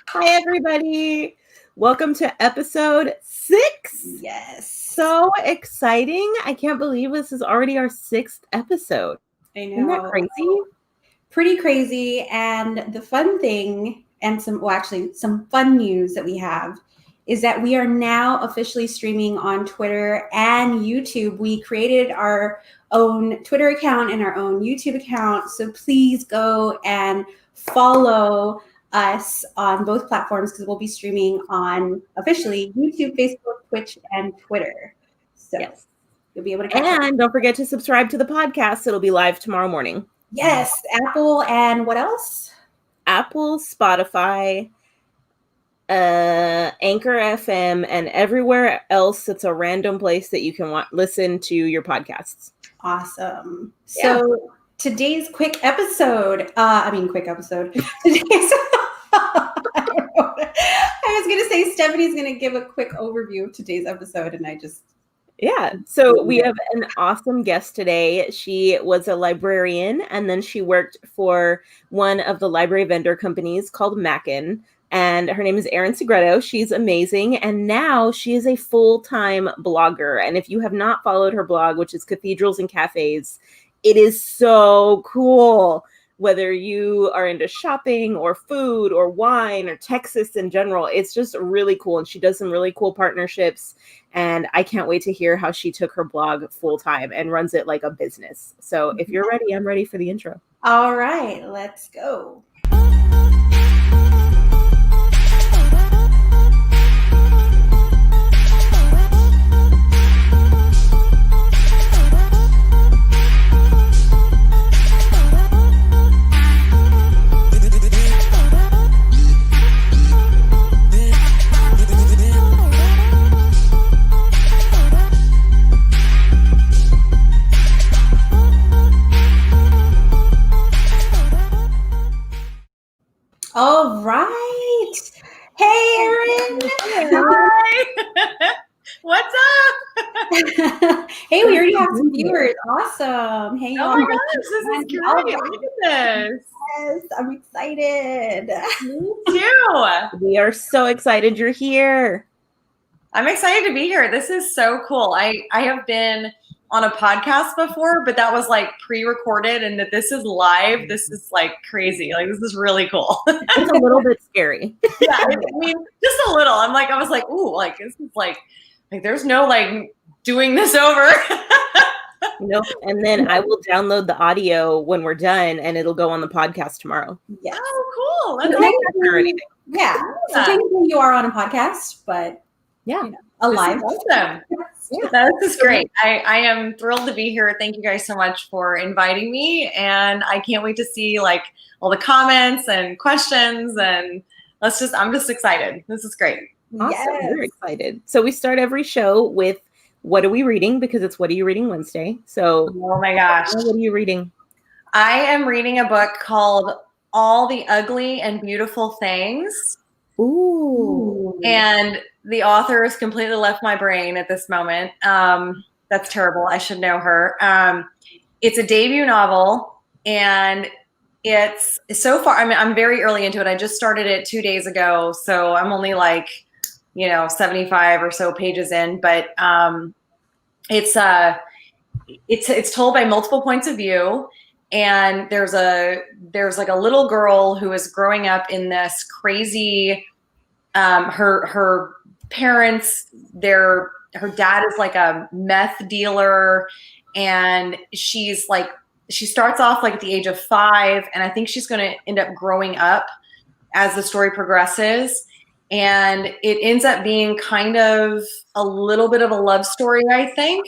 Hi, everybody. Welcome to episode 6. Yes. So exciting. I can't believe this is already our 6th episode. I know. Isn't that crazy? Pretty crazy. And the fun thing and some fun news that we have is that we are now officially streaming on Twitter and YouTube. We created our own Twitter account and our own YouTube account. So please go and follow us on both platforms because we'll be streaming on officially YouTube, Facebook, Twitch, and Twitter. So yes. You'll be able to catch up. And don't forget to subscribe to the podcast. It'll be live tomorrow morning. Yes, Apple and what else? Apple, Spotify, Anchor FM, and everywhere else that's a random place that you can listen to your podcasts. Awesome. Yeah. So today's quick episode. Today's I was going to say Stephanie's going to give a quick overview of today's episode, and so we have an awesome guest today. She was a librarian, and then she worked for one of the library vendor companies called Mackin, and her name is Erin Segreto. She's amazing, and now she is a full-time blogger. And if you have not followed her blog, which is Cathedrals and Cafes, it is so cool. Whether you are into shopping or food or wine or Texas in general, it's just really cool. And she does some really cool partnerships. And I can't wait to hear how she took her blog full time and runs it like a business. So if you're ready, I'm ready for the intro. All right, let's go. All right. Hey, Erin. Hi. What's up? Hey, we already have some viewers. Awesome. Hey, oh my gosh, this is great. Look at this. Yes, I'm excited. Me too. We are so excited you're here. I'm excited to be here. This is so cool. I have been on a podcast before, but that was like pre-recorded, and that this is live. This is like crazy. Like, this is really cool. It's a little bit scary. Yeah, I mean, just a little. I was like, ooh, like this is like there's no like doing this over. Nope. And then I will download the audio when we're done, and it'll go on the podcast tomorrow. Yeah. Oh, cool. That's or anything. Yeah. So technically you are on a podcast, but yeah, alive. Awesome. Yeah, this is great. I am thrilled to be here. Thank you guys so much for inviting me, and I can't wait to see like all the comments and questions, and I'm just excited. This is great. Awesome. Yes. We're excited. So we start every show with what are we reading, because it's What Are You Reading Wednesday. So oh my gosh, what are you reading? I am reading a book called All the Ugly and Beautiful Things. Ooh. And the author has completely left my brain at this moment. That's terrible. I should know her. It's a debut novel, and it's so far, I'm very early into it. I just started it 2 days ago. So I'm only like, 75 or so pages in, but it's told by multiple points of view. And there's like a little girl who is growing up in this crazy, her parents, her dad is like a meth dealer, and she starts off like at the age of 5, and I think she's going to end up growing up as the story progresses. And it ends up being kind of a little bit of a love story, I think.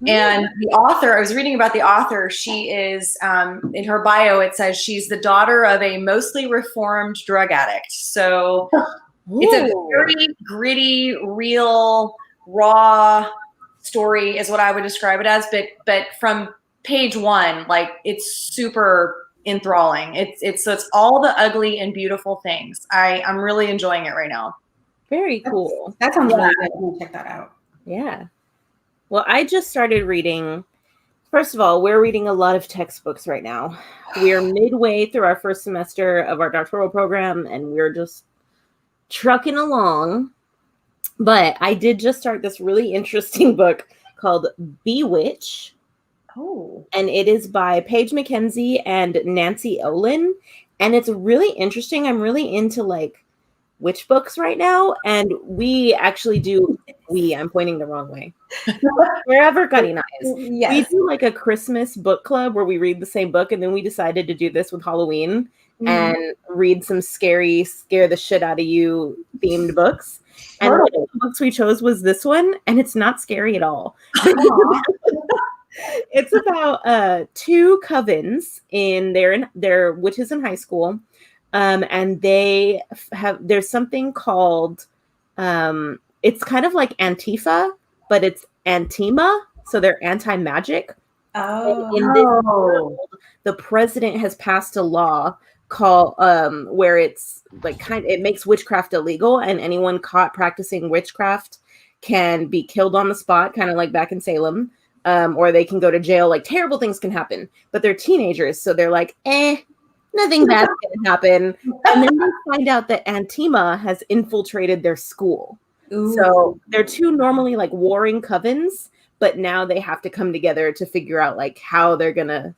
And the author, I was reading about the author, she is, in her bio, it says she's the daughter of a mostly reformed drug addict. So it's a very gritty, real, raw story is what I would describe it as. But from page 1, like, it's super enthralling. It's all the ugly and beautiful things. I'm really enjoying it right now. Very cool. That sounds really good. I'm gonna check that out. Yeah. Well, I just started reading First of all, we're reading a lot of textbooks right now. We are midway through our first semester of our doctoral program, and we're just trucking along. But I did just start this really interesting book called Bewitch. Oh. And it is by Paige McKenzie and Nancy Olin. And it's really interesting. I'm really into like witch books right now. And we actually do, I'm pointing the wrong way. Wherever Cutting Eyes. Yes. We do like a Christmas book club where we read the same book. And then we decided to do this with Halloween and read some scary, scare the shit out of you themed books. And one of the books we chose was this one. And it's not scary at all. It's about two covens they're witches in high school, and there's something called it's kind of like Antifa, but it's Antima, so they're anti-magic. Oh, in this world, the president has passed a law called where it's like it makes witchcraft illegal, and anyone caught practicing witchcraft can be killed on the spot, kind of like back in Salem. Or they can go to jail, like terrible things can happen, but they're teenagers. So they're like, nothing bad's gonna happen. And then they find out that Antima has infiltrated their school. Ooh. So they're two normally like warring covens, but now they have to come together to figure out like how they're gonna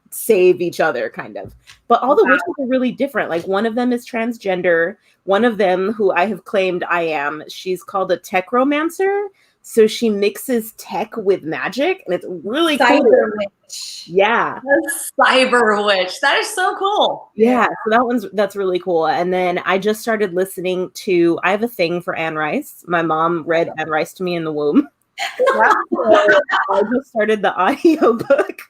save each other, kind of. But all the witches are really different. Like one of them is transgender. One of them, who I have claimed I am, she's called a techromancer. So she mixes tech with magic, and it's really cool. Witch. Yeah. A cyber witch. That is so cool. Yeah. So that's really cool. And then I just started listening to, I have a thing for Anne Rice. My mom read Anne Rice to me in the womb. So I just started the audiobook.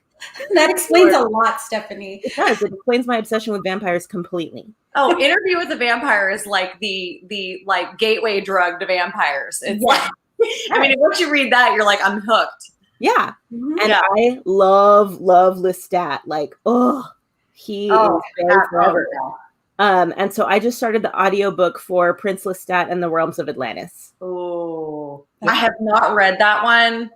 That explains a lot, Stephanie. It does. It explains my obsession with vampires completely. Oh, Interview with a Vampire is like the like gateway drug to vampires. It's like, I mean, once you read that, you're like, I'm hooked. Yeah. And I love Lestat. Like, he is there forever. And so I just started the audiobook for Prince Lestat and the Realms of Atlantis. Oh, I have not read that one.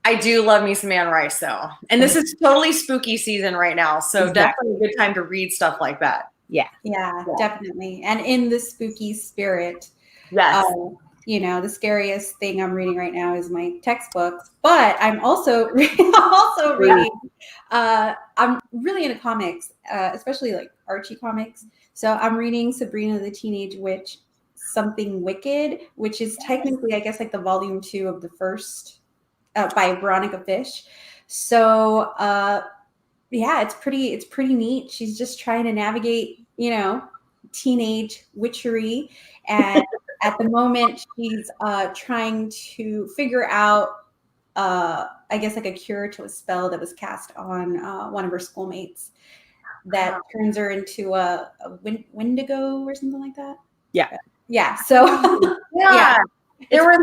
I do love me some Anne Rice, though. And this is totally spooky season right now. So definitely a good time to read stuff like that. Yeah, definitely. And in the spooky spirit. Yes. The scariest thing I'm reading right now is my textbooks, but I'm also reading. I'm really into comics, especially like Archie comics. So I'm reading Sabrina the Teenage Witch, Something Wicked, which is technically, I guess, like the volume 2 of the first by Veronica Fish. So it's pretty neat. She's just trying to navigate, teenage witchery, and at the moment, she's trying to figure out, I guess, like a cure to a spell that was cast on one of her schoolmates that turns her into a Wendigo or something like that. Yeah. Yeah. So, There was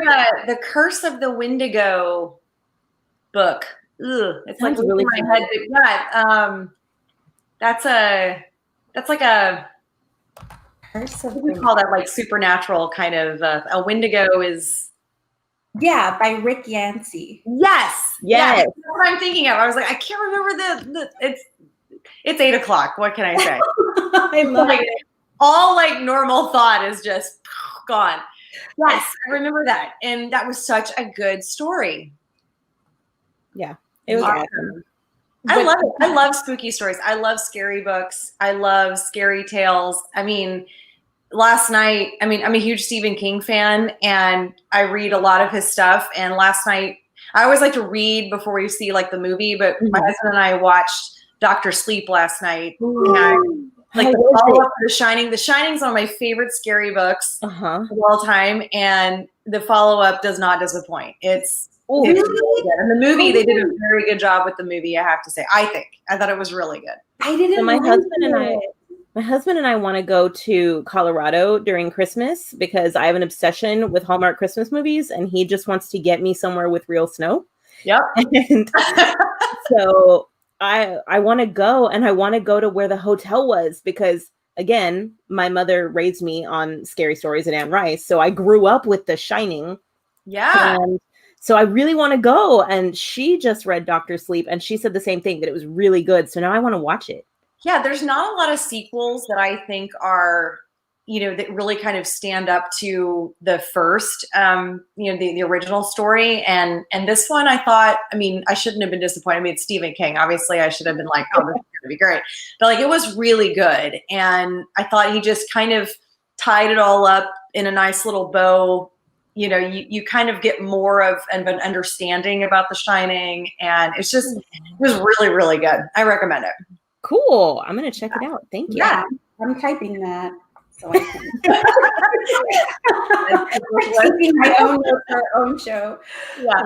the Curse of the Wendigo book. Ugh, it's like really my head. Yeah. That's like a. What do we call that? Like supernatural kind of a Wendigo is. Yeah, by Rick Yancey. Yes. That's what I'm thinking of. I was like, I can't remember it's 8:00. What can I say? I love it. All like normal thought is just gone. Yes, I remember that, and that was such a good story. Yeah, it was awesome. I love it. I love spooky stories. I love scary books. I love scary tales. I mean, last night, I'm a huge Stephen King fan, and I read a lot of his stuff. And last night, I always like to read before we see like the movie, but my husband and I watched Dr. Sleep last night. And, like the follow-up to The Shining. The Shining is one of my favorite scary books of all time, and the follow-up does not disappoint. It's really good. And the movie, they did a very good job with the movie, I have to say. I thought it was really good. I didn't. So my husband and I want to go to Colorado during Christmas because I have an obsession with Hallmark Christmas movies, and he just wants to get me somewhere with real snow. Yep. And so I want to go, and I want to go to where the hotel was because, again, my mother raised me on scary stories and Anne Rice. So I grew up with The Shining. Yeah. And So I really want to go. And she just read Dr. Sleep and she said the same thing, that it was really good. So now I want to watch it. Yeah, there's not a lot of sequels that I think are, that really kind of stand up to the first, the original story. And this one, I thought, I shouldn't have been disappointed. It's Stephen King. Obviously, I should have been like, oh, this is going to be great. But like, it was really good. And I thought he just kind of tied it all up in a nice little bow. You kind of get more of an understanding about The Shining. And it was really, really good. I recommend it. Cool. I'm going to check it out. Thank you. Yeah, I'm typing that. So I can keeping my own notes for our own show. Yeah.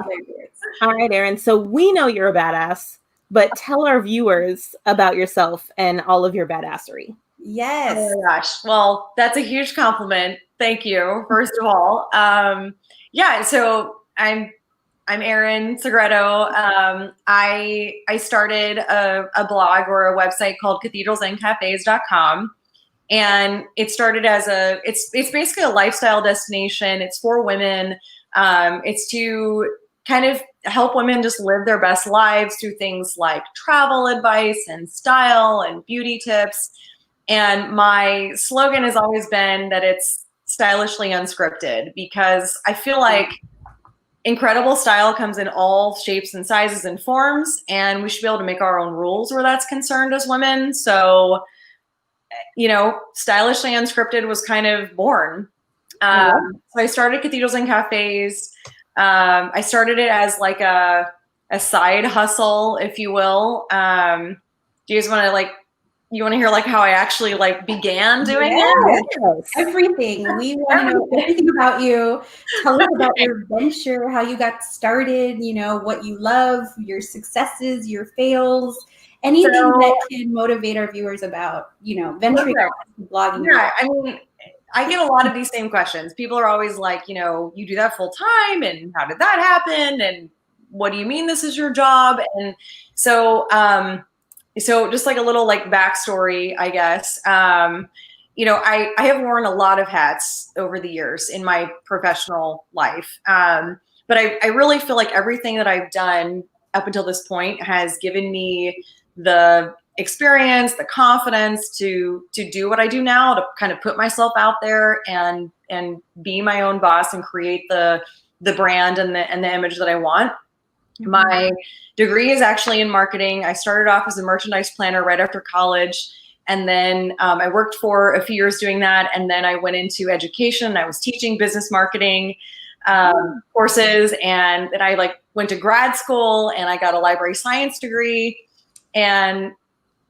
All right, Erin. So we know you're a badass, but tell our viewers about yourself and all of your badassery. Yes. Oh my gosh. Well, that's a huge compliment. Thank you, first of all. So I'm Erin Segreto. I started a blog or a website called cathedralsandcafes.com. And it started as it's basically a lifestyle destination. It's for women. It's to kind of help women just live their best lives through things like travel advice and style and beauty tips. And my slogan has always been that it's stylishly unscripted, because I feel like incredible style comes in all shapes and sizes and forms, and we should be able to make our own rules where that's concerned as women. So, stylishly unscripted was kind of born. So I started Cathedrals and Cafes. I started it as like a side hustle, if you will. Do you guys want to you want to hear how I actually began doing it? Yes. Everything. We want to know everything about you. Tell us about your venture, how you got started, what you love, your successes, your fails. Anything that can motivate our viewers about, venturing blogging. Yeah, I get a lot of these same questions. People are always like, you do that full time, and how did that happen? And what do you mean this is your job? And so just a little backstory, I guess. I have worn a lot of hats over the years in my professional life. But I really feel like everything that I've done up until this point has given me the experience, the confidence to do what I do now, to kind of put myself out there and be my own boss and create the brand and the image that I want. Mm-hmm. My degree is actually in marketing. I started off as a merchandise planner right after college. And then I worked for a few years doing that. And then I went into education. I was teaching business marketing courses. And then I went to grad school and I got a library science degree. And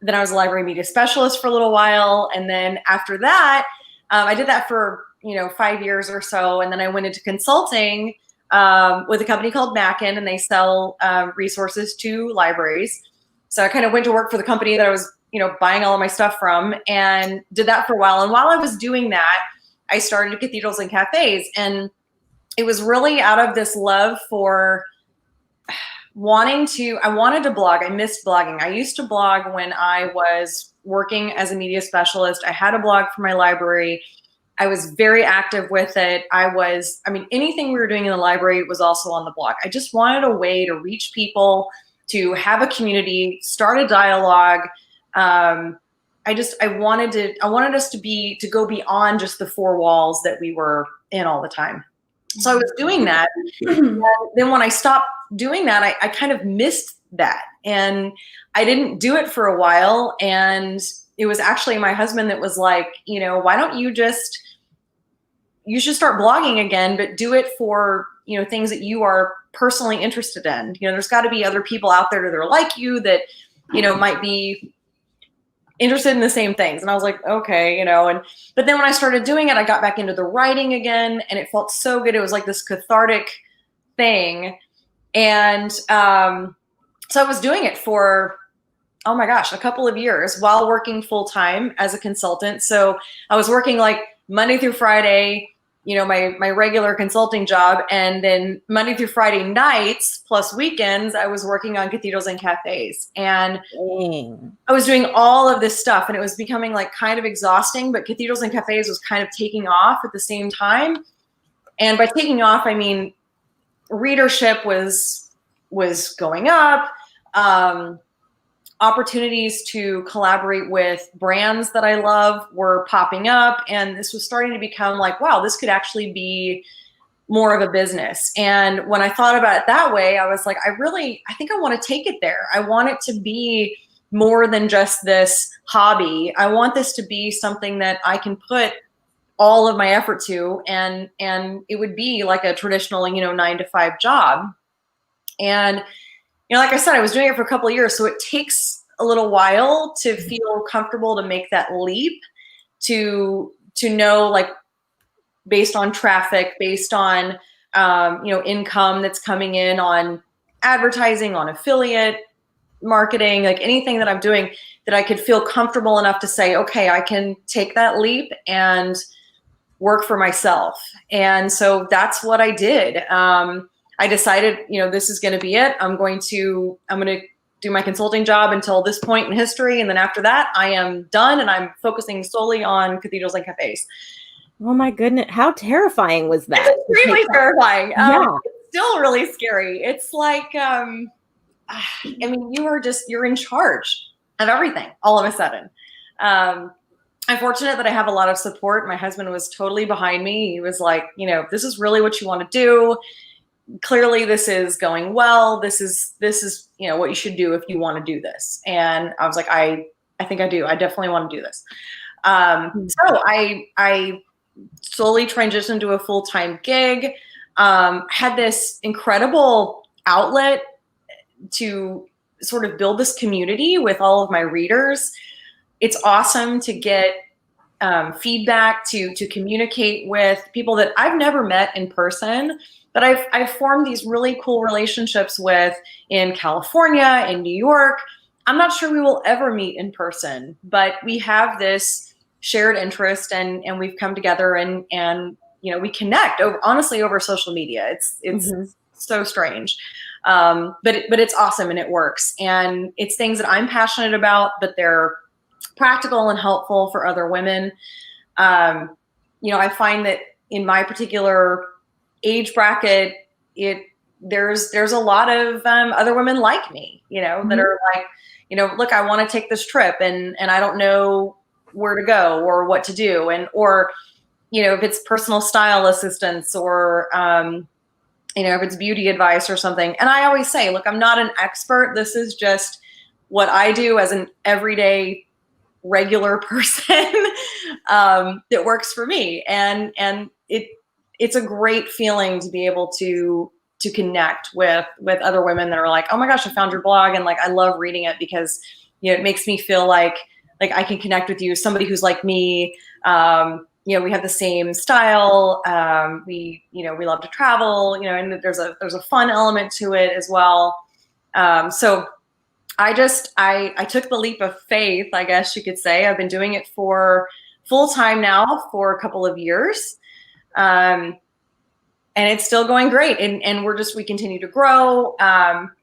then I was a library media specialist for a little while. And then after that, I did that for, 5 years or so. And then I went into consulting with a company called Mackin, and they sell resources to libraries. So I kind of went to work for the company that I was, buying all of my stuff from, and did that for a while. And while I was doing that, I started Cathedrals and Cafes. And it was really out of this love for I wanted to blog. I missed blogging. I used to blog when I was working as a media specialist. I had a blog for my library. I was very active with it. Anything we were doing in the library was also on the blog. I just wanted a way to reach people, to have a community, start a dialogue. I wanted us to go beyond just the four walls that we were in all the time. So I was doing that. And then when I stopped doing that, I kind of missed that. And I didn't do it for a while. And it was actually my husband that was like, why don't you should start blogging again, but do it for, things that you are personally interested in. There's got to be other people out there that are like you that, might be interested in the same things. And I was like, okay, but then when I started doing it, I got back into the writing again, and it felt so good. It was like this cathartic thing. And so I was doing it for, oh my gosh, a couple of years while working full time as a consultant. So I was working Monday through Friday, my regular consulting job. And then Monday through Friday nights plus weekends, I was working on Cathedrals and Cafes. And I was doing all of this stuff, and it was becoming kind of exhausting, but Cathedrals and Cafes was kind of taking off at the same time. And by taking off, I mean, readership was going up. Opportunities to collaborate with brands that I love were popping up, and this was starting to become like, wow, this could actually be more of a business. And when I thought about it that way, I was like, I think I want to take it there. I want it to be more than just this hobby. I want this to be something that I can put all of my effort to, and it would be like a traditional, 9-to-5 job. And like I said, I was doing it for a couple of years, so it takes a little while to feel comfortable to make that leap, to know, like, based on traffic, based on income that's coming in on advertising, on affiliate marketing, like anything that I'm doing, that I could feel comfortable enough to say, okay, I can take that leap and work for myself. And so that's what I did. I decided, this is going to be it. I'm going to do my consulting job until this point in history. And then after that, I am done, and I'm focusing solely on cathedrals and cafes. Oh my goodness. How terrifying was that? It's extremely terrifying. Yeah. It's still really scary. It's like, you're in charge of everything all of a sudden. I'm fortunate that I have a lot of support. My husband was totally behind me. He was like, this is really what you want to do. Clearly this is going well. This is, what you should do if you want to do this. And I was like, I think I do. I definitely want to do this. So I slowly transitioned to a full-time gig, had this incredible outlet to sort of build this community with all of my readers. It's awesome to get feedback, to communicate with people that I've never met in person, but I've formed these really cool relationships with in California, in New York. I'm not sure we will ever meet in person, but we have this shared interest, and we've come together, and we connect over social media. It's so strange. But it's awesome, and it works, and it's things that I'm passionate about, but they're practical and helpful for other women. I find that in my particular age bracket, there's a lot of other women like me, that are like, look, I want to take this trip, and I don't know where to go or what to do, or if it's personal style assistance, or if it's beauty advice or something. And I always say, look, I'm not an expert. This is just what I do as an everyday regular person that works for me. And it's a great feeling to be able to connect with other women that are like, oh my gosh, I found your blog, and like, I love reading it because, it makes me feel like I can connect with you, somebody who's like me. We have the same style. We love to travel, and there's a fun element to it as well. So I took the leap of faith, I guess you could say. I've been doing it for full time now for a couple of years. And it's still going great. And we continue to grow.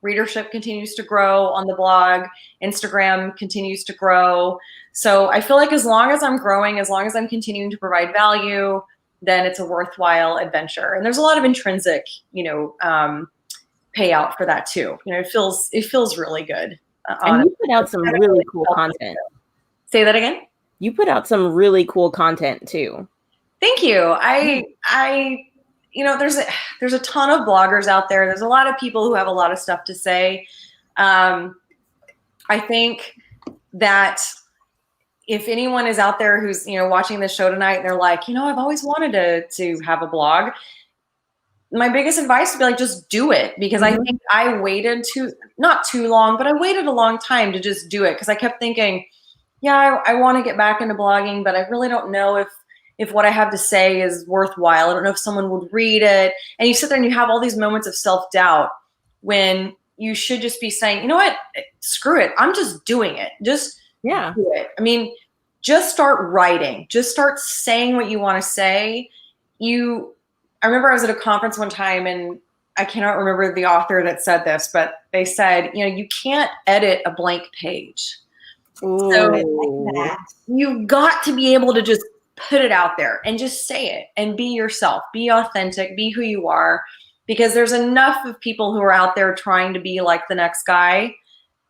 Readership continues to grow on the blog. Instagram continues to grow. So I feel like as long as I'm growing, as long as I'm continuing to provide value, then it's a worthwhile adventure. And there's a lot of intrinsic, payout for that too. It feels really good. And you put out some really cool content. Say that again? You put out some really cool content too. Thank you. There's a ton of bloggers out there. There's a lot of people who have a lot of stuff to say. I think that if anyone is out there who's, watching this show tonight, and they're like, I've always wanted to have a blog, my biggest advice would be like, just do it. Because I think I waited not too long, but I waited a long time to just do it. Because I kept thinking, yeah, I want to get back into blogging, but I really don't know if what I have to say is worthwhile. I don't know if someone would read it. And you sit there and you have all these moments of self-doubt when you should just be saying, you know what, screw it. I'm just doing it. Just do it. I mean, just start writing. Just start saying what you want to say. I remember I was at a conference one time, and I cannot remember the author that said this, but they said, you can't edit a blank page. Ooh. So you've got to be able to just put it out there and just say it and be yourself, be authentic, be who you are. because there's enough of people who are out there trying to be like the next guy,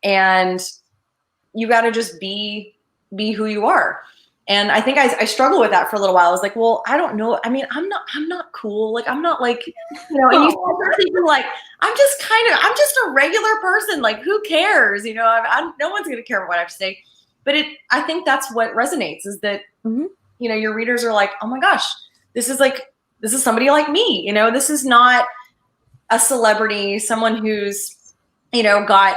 and you got to just be who you are. And I think I struggled with that for a little while. I was like, well, I don't know. I mean, I'm not cool. Like, I'm not like, and you start thinking like, I'm just a regular person. Like, who cares? No one's going to care what I have to say. But I think that's what resonates, is that, your readers are like, oh my gosh, this is somebody like me. This is not a celebrity, someone who's, got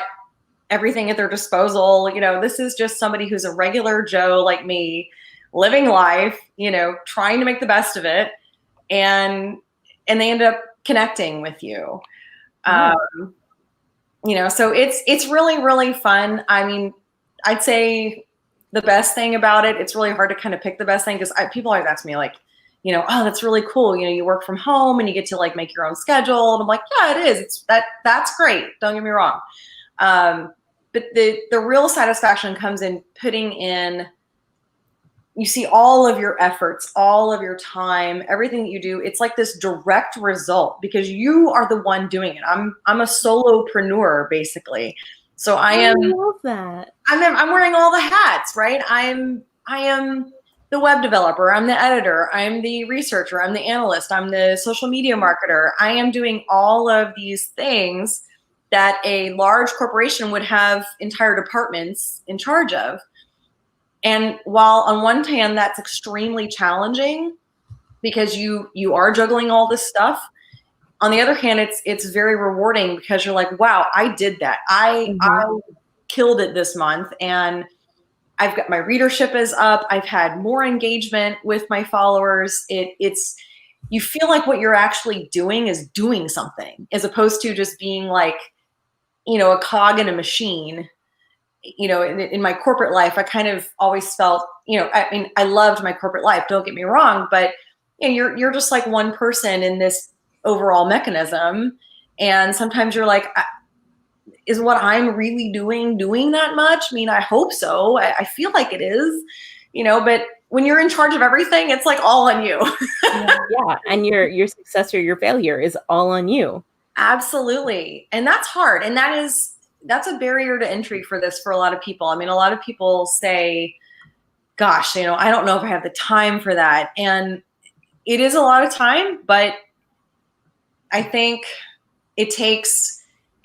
everything at their disposal. This is just somebody who's a regular Joe like me, living life, trying to make the best of it. And they end up connecting with you. So it's really, really fun. I mean, I'd say the best thing about it, it's really hard to kind of pick the best thing, because people always ask me like, oh, that's really cool. You work from home and you get to like make your own schedule. And I'm like, yeah, it is. That's great. Don't get me wrong. But the real satisfaction comes in putting in, you see all of your efforts, all of your time, everything that you do. It's like this direct result, because you are the one doing it. I'm a solopreneur, basically. So I love that. I'm wearing all the hats, right? I am the web developer. I'm the editor. I'm the researcher. I'm the analyst. I'm the social media marketer. I am doing all of these things that a large corporation would have entire departments in charge of. And while on one hand, that's extremely challenging, because you are juggling all this stuff, on the other hand, it's very rewarding, because you're like, wow, I did that. I killed it this month, and I've got, my readership is up. I've had more engagement with my followers. You feel like what you're actually doing is doing something, as opposed to just being like, a cog in a machine. In my corporate life, I kind of always felt, I loved my corporate life, don't get me wrong, but you're just like one person in this overall mechanism. And sometimes you're like, is what I'm really doing that much? I mean, I hope so. I feel like it is, but when you're in charge of everything, it's like all on you. Yeah. And your success or your failure is all on you. Absolutely. And that's hard. And that's a barrier to entry for a lot of people. I mean, a lot of people say, gosh, I don't know if I have the time for that. And it is a lot of time, but I think it takes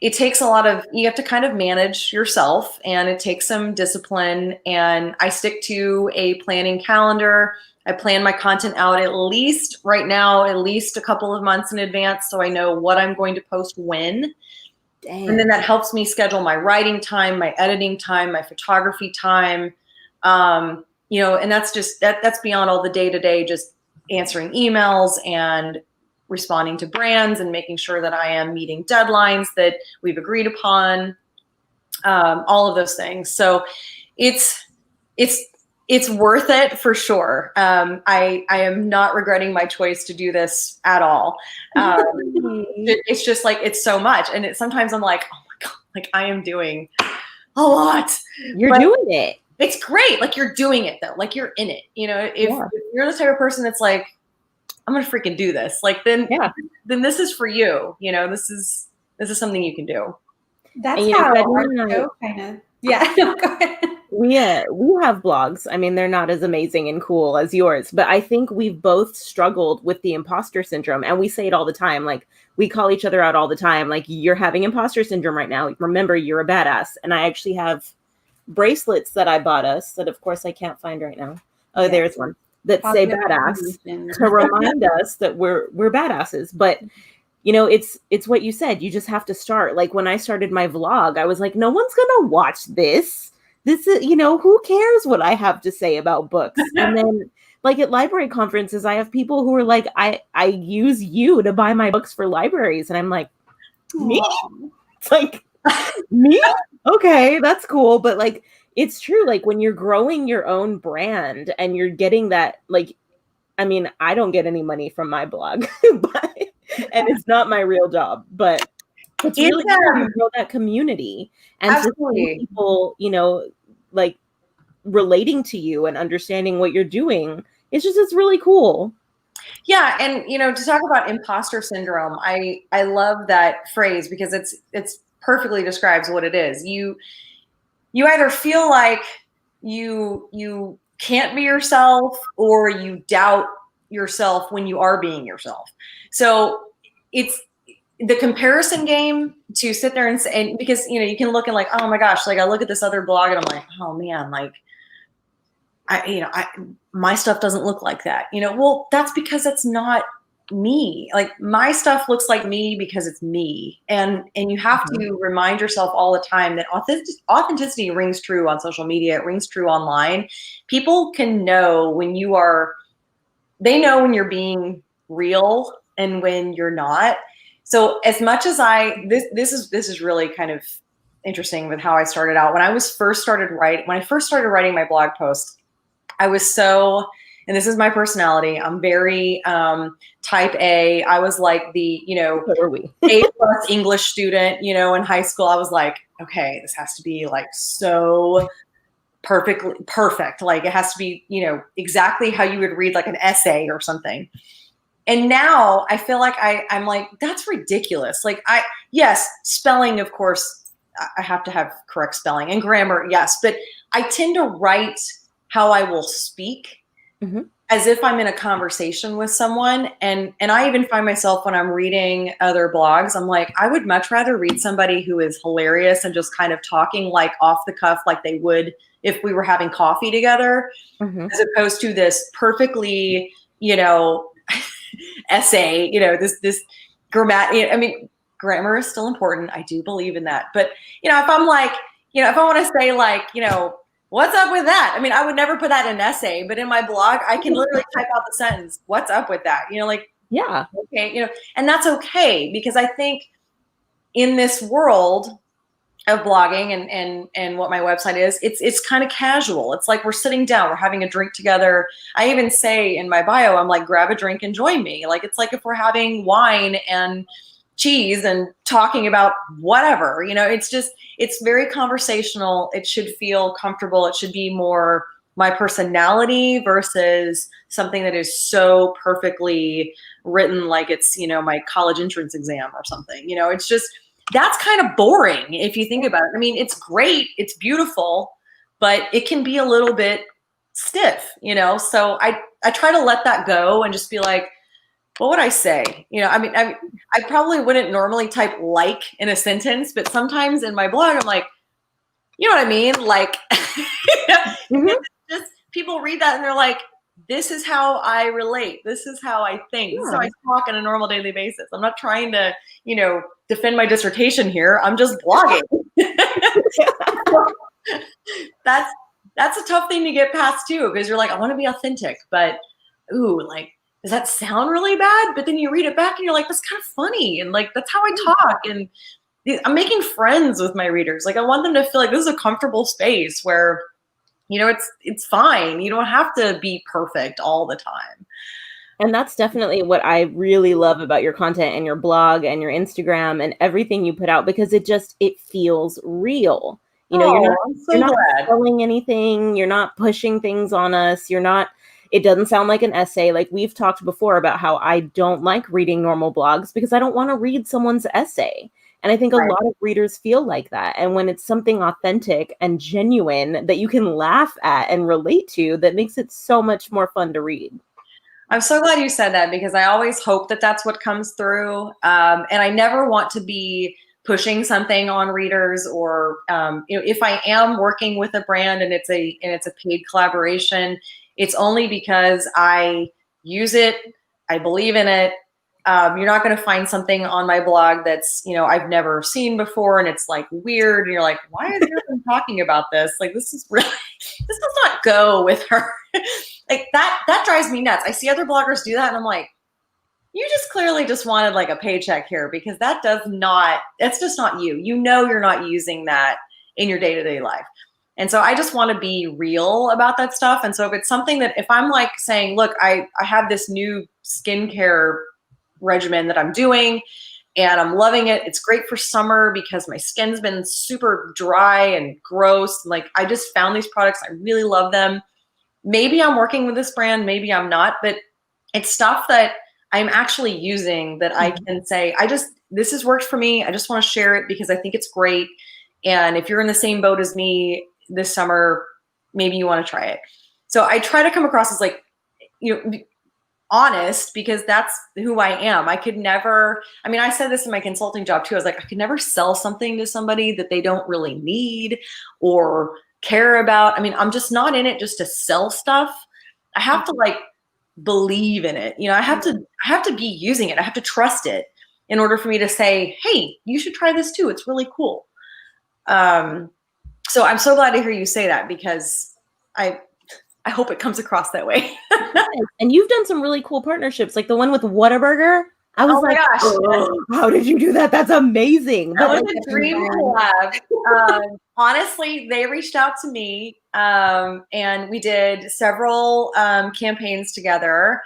a lot of, you have to kind of manage yourself, and it takes some discipline. And I stick to a planning calendar. I plan my content out at least a couple of months in advance, so I know what I'm going to post when. Dang. And then that helps me schedule my writing time, my editing time, my photography time. And that's beyond all the day-to-day, just answering emails and responding to brands and making sure that I am meeting deadlines that we've agreed upon, all of those things. So it's worth it for sure. I am not regretting my choice to do this at all. It's just like, it's so much. And sometimes I'm like, oh my God, like I am doing a lot. You're doing it. It's great. Like you're doing it though. Like you're in it. If you're the type of person that's like, I'm going to freaking do this. Like, then this is for you. This is something you can do. That's how our show kind of, go ahead. We have blogs. I mean, they're not as amazing and cool as yours, but I think we've both struggled with the imposter syndrome, and we say it all the time. Like, we call each other out all the time. Like, you're having imposter syndrome right now. Remember, you're a badass. And I actually have bracelets that I bought us that, of course, I can't find right now. Oh, there's one. That say badass to remind us that we're badasses. But it's what you said. You just have to start. Like when I started my vlog, I was like, no one's gonna watch this. This is, who cares what I have to say about books? And then like at library conferences, I have people who are like, I use you to buy my books for libraries. And I'm like, me? It's like, me? Okay, that's cool. But like, it's true. Like when you're growing your own brand and you're getting that, like, I mean, I don't get any money from my blog, and it's not my real job, but it's really to grow that community and to see people, like relating to you and understanding what you're doing. It's really cool. Yeah, and to talk about imposter syndrome, I love that phrase because it's perfectly describes what it is. You either feel like you can't be yourself, or you doubt yourself when you are being yourself. So it's the comparison game to sit there and because you can look and like, oh my gosh, like I look at this other blog and I'm like, oh man, like my stuff doesn't look like that. Well, that's because it's not me. Like my stuff looks like me because it's me. And you have to remind yourself all the time that authenticity rings true on social media. It rings true online. People can know when they know when you're being real and when you're not. So as much as this is really kind of interesting with how I started out. When I first started writing my blog post, I was so, and this is my personality, I'm very type A. I was like the, So are we. A+ English student, in high school. I was like, okay, this has to be like so perfect. Like it has to be, exactly how you would read like an essay or something. And now I feel like I'm like, that's ridiculous. Like yes, spelling, of course, I have to have correct spelling, and grammar, yes. But I tend to write how I will speak as if I'm in a conversation with someone. And I even find myself when I'm reading other blogs, I'm like, I would much rather read somebody who is hilarious and just kind of talking like off the cuff, like they would if we were having coffee together, as opposed to this perfectly, essay, this grammar. I mean, grammar is still important. I do believe in that. But, if I'm like, if I want to say like, what's up with that? I mean, I would never put that in an essay, but in my blog, I can literally type out the sentence. What's up with that? Like, yeah, okay, and that's okay, because I think in this world of blogging and what my website is, it's kind of casual. It's like we're sitting down, we're having a drink together. I even say in my bio, I'm like, grab a drink and join me. Like, it's like if we're having wine and cheese and talking about whatever, it's very conversational. It should feel comfortable. It should be more my personality versus something that is so perfectly written like it's, my college entrance exam or something. It's just, that's kind of boring if you think about it. I mean, it's great, it's beautiful, but it can be a little bit stiff, So I try to let that go and just be like, what would I say? I mean, I probably wouldn't normally type like in a sentence, but sometimes in my blog, I'm like, you know what I mean? Like, just people read that and they're like, this is how I relate. This is how I think. This is how I talk on a normal daily basis. I'm not trying to, defend my dissertation here. I'm just blogging. That's a tough thing to get past too, because you're like, I want to be authentic, but like, does that sound really bad? But then you read it back and you're like, that's kind of funny. And like, that's how I talk. And I'm making friends with my readers. Like, I want them to feel like this is a comfortable space where, it's fine. You don't have to be perfect all the time. And that's definitely what I really love about your content and your blog and your Instagram and everything you put out, because it feels real. You're not selling anything. You're not pushing things on us. It doesn't sound like an essay. Like, we've talked before about how I don't like reading normal blogs because I don't want to read someone's essay. And I think a lot of readers feel like that. And when it's something authentic and genuine that you can laugh at and relate to, that makes it so much more fun to read. I'm so glad you said that, because I always hope that that's what comes through. And I never want to be pushing something on readers, or, if I am working with a brand and it's a paid collaboration, it's only because I use it, I believe in it. You're not going to find something on my blog that's, I've never seen before, and it's like weird. And you're like, why is everyone talking about this? Like, this does not go with her. Like that drives me nuts. I see other bloggers do that and I'm like, you just clearly just wanted like a paycheck here, because that's just not you. You're not using that in your day-to-day life. And so I just want to be real about that stuff. And so if it's something that, if I'm like saying, look, I have this new skincare regimen that I'm doing and I'm loving it. It's great for summer because my skin's been super dry and gross. Like, I just found these products. I really love them. Maybe I'm working with this brand, maybe I'm not, but it's stuff that I'm actually using that I can say, this has worked for me. I just want to share it because I think it's great. And if you're in the same boat as me this summer, maybe you want to try it. So I try to come across as like, honest, because that's who I am. I could never, I said this in my consulting job too. I was like, I could never sell something to somebody that they don't really need or care about. I'm just not in it just to sell stuff. I have to like believe in it. I have to be using it. I have to trust it in order for me to say, hey, you should try this too. It's really cool. So I'm so glad to hear you say that, because I hope it comes across that way. And you've done some really cool partnerships, like the one with Whataburger. I was like, oh, how did you do that? That's amazing. That was a dream collab. Honestly, they reached out to me, and we did several campaigns together,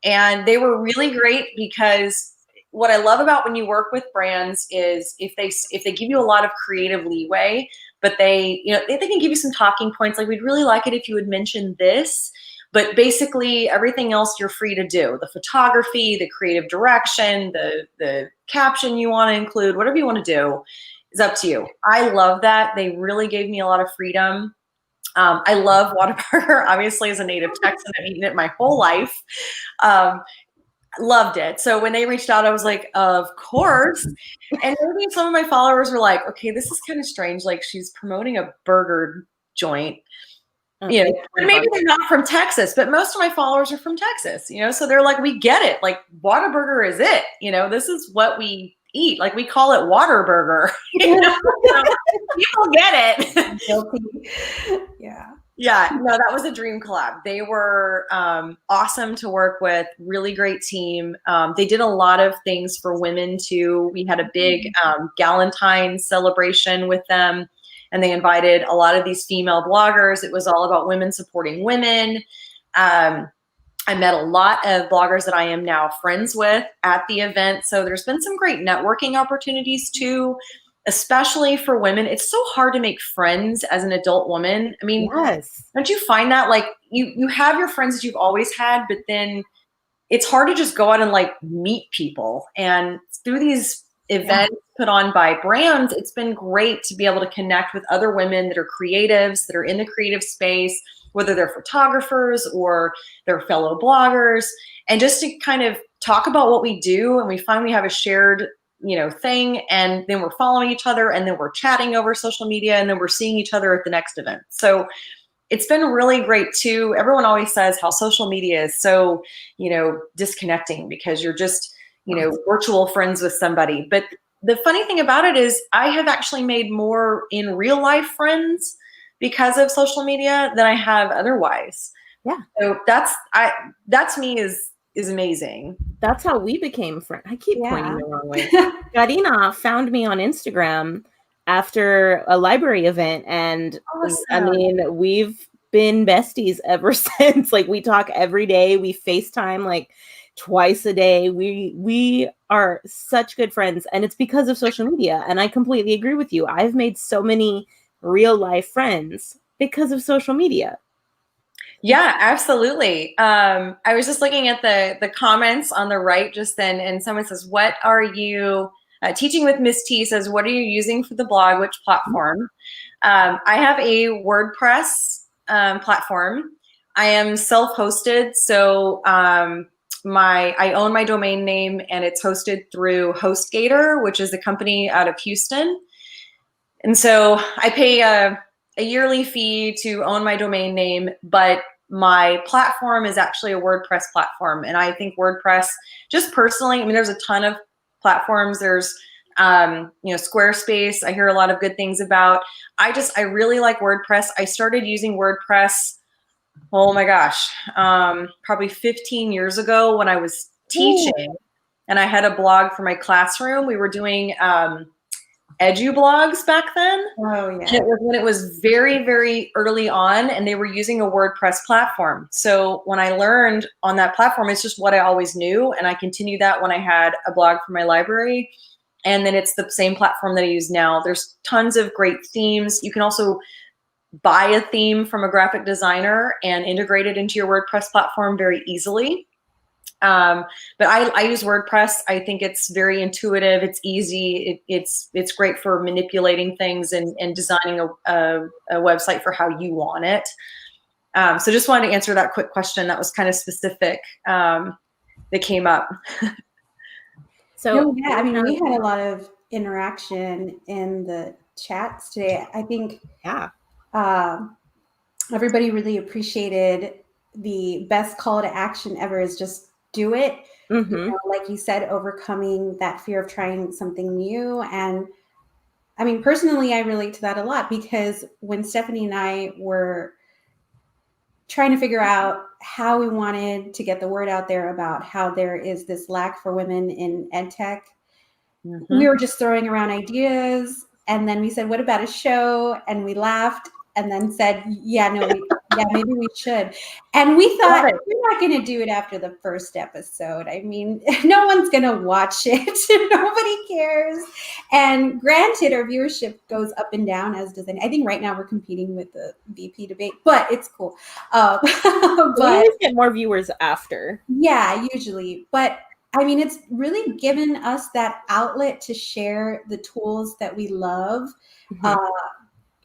and they were really great, because what I love about when you work with brands is if they give you a lot of creative leeway, but they can give you some talking points, like, we'd really like it if you would mention this. But basically everything else you're free to do. The photography, the creative direction, the caption you want to include, whatever you want to do is up to you. I love that. They really gave me a lot of freedom. I love Whataburger, obviously, as a native Texan. I've eaten it my whole life. Loved it. So when they reached out, I was like, of course. And maybe some of my followers were like, okay, this is kind of strange. Like, she's promoting a burger joint. But maybe they're not from Texas, but most of my followers are from Texas, so they're like, we get it. Like, Whataburger is it, this is what we eat. Like, we call it Waterburger. People get it. Yeah. No, that was a dream collab. They were awesome to work with. Really great team. They did a lot of things for women too. We had a big Galentine's celebration with them. And they invited a lot of these female bloggers. It was all about women supporting women. I met a lot of bloggers that I am now friends with at the event. So there's been some great networking opportunities too, especially for women. It's so hard to make friends as an adult woman. Yes. Don't you find that? Like, you have your friends that you've always had, but then it's hard to just go out and like meet people. And through these events put on by brands, it's been great to be able to connect with other women that are creatives, that are in the creative space, whether they're photographers or they're fellow bloggers, and just to kind of talk about what we do. And we find we have a shared, thing, and then we're following each other, and then we're chatting over social media, and then we're seeing each other at the next event. So it's been really great too. Everyone always says how social media is so, disconnecting, because you're just, virtual friends with somebody. But the funny thing about it is I have actually made more in real life friends because of social media than I have otherwise. Yeah. So that to me is amazing. That's how we became friends. I keep pointing the wrong way. Karina found me on Instagram after a library event. And awesome. We've been besties ever since. Like, we talk every day. We FaceTime like twice a day. We are such good friends, and it's because of social media. And I completely agree with you. I've made so many real life friends because of social media. Yeah, absolutely. I was just looking at the comments on the right just then, and someone says, what are you teaching with Miss T? Says, what are you using for the blog? Which platform? I have a WordPress platform. I am self-hosted, so I own my domain name, and it's hosted through HostGator, which is a company out of Houston. And so I pay a yearly fee to own my domain name, but my platform is actually a WordPress platform. And I think WordPress, just personally, there's a ton of platforms. There's, Squarespace, I hear a lot of good things about. I really like WordPress. I started using WordPress, oh my gosh, probably 15 years ago when I was teaching. And I had a blog for my classroom. We were doing edu blogs back then. Oh yeah. And it was when it was very, very early on, and they were using a WordPress platform. So when I learned on that platform, it's just what I always knew. And I continued that when I had a blog for my library. And then it's the same platform that I use now. There's tons of great themes. You can also buy a theme from a graphic designer and integrate it into your WordPress platform very easily. But I use WordPress. I think it's very intuitive. It's easy. It's great for manipulating things and designing a website for how you want it. So just wanted to answer that quick question. That was kind of specific that came up. So yeah, I mean, we had a lot of interaction in the chats today. I think everybody really appreciated the best call to action ever is just do it. Mm-hmm. You know, like you said, overcoming that fear of trying something new. And I mean, personally, I relate to that a lot because when Stephanie and I were trying to figure out how we wanted to get the word out there about how there is this lack for women in ed tech, we were just throwing around ideas. And then we said, what about a show? And we laughed and then said, maybe we should. And we thought, we're not going to do it after the first episode. I mean, no one's going to watch it. Nobody cares. And granted, our viewership goes up and down, as does I think right now we're competing with the VP debate, but it's cool. But we always get more viewers after. Yeah, usually. But I mean, it's really given us that outlet to share the tools that we love,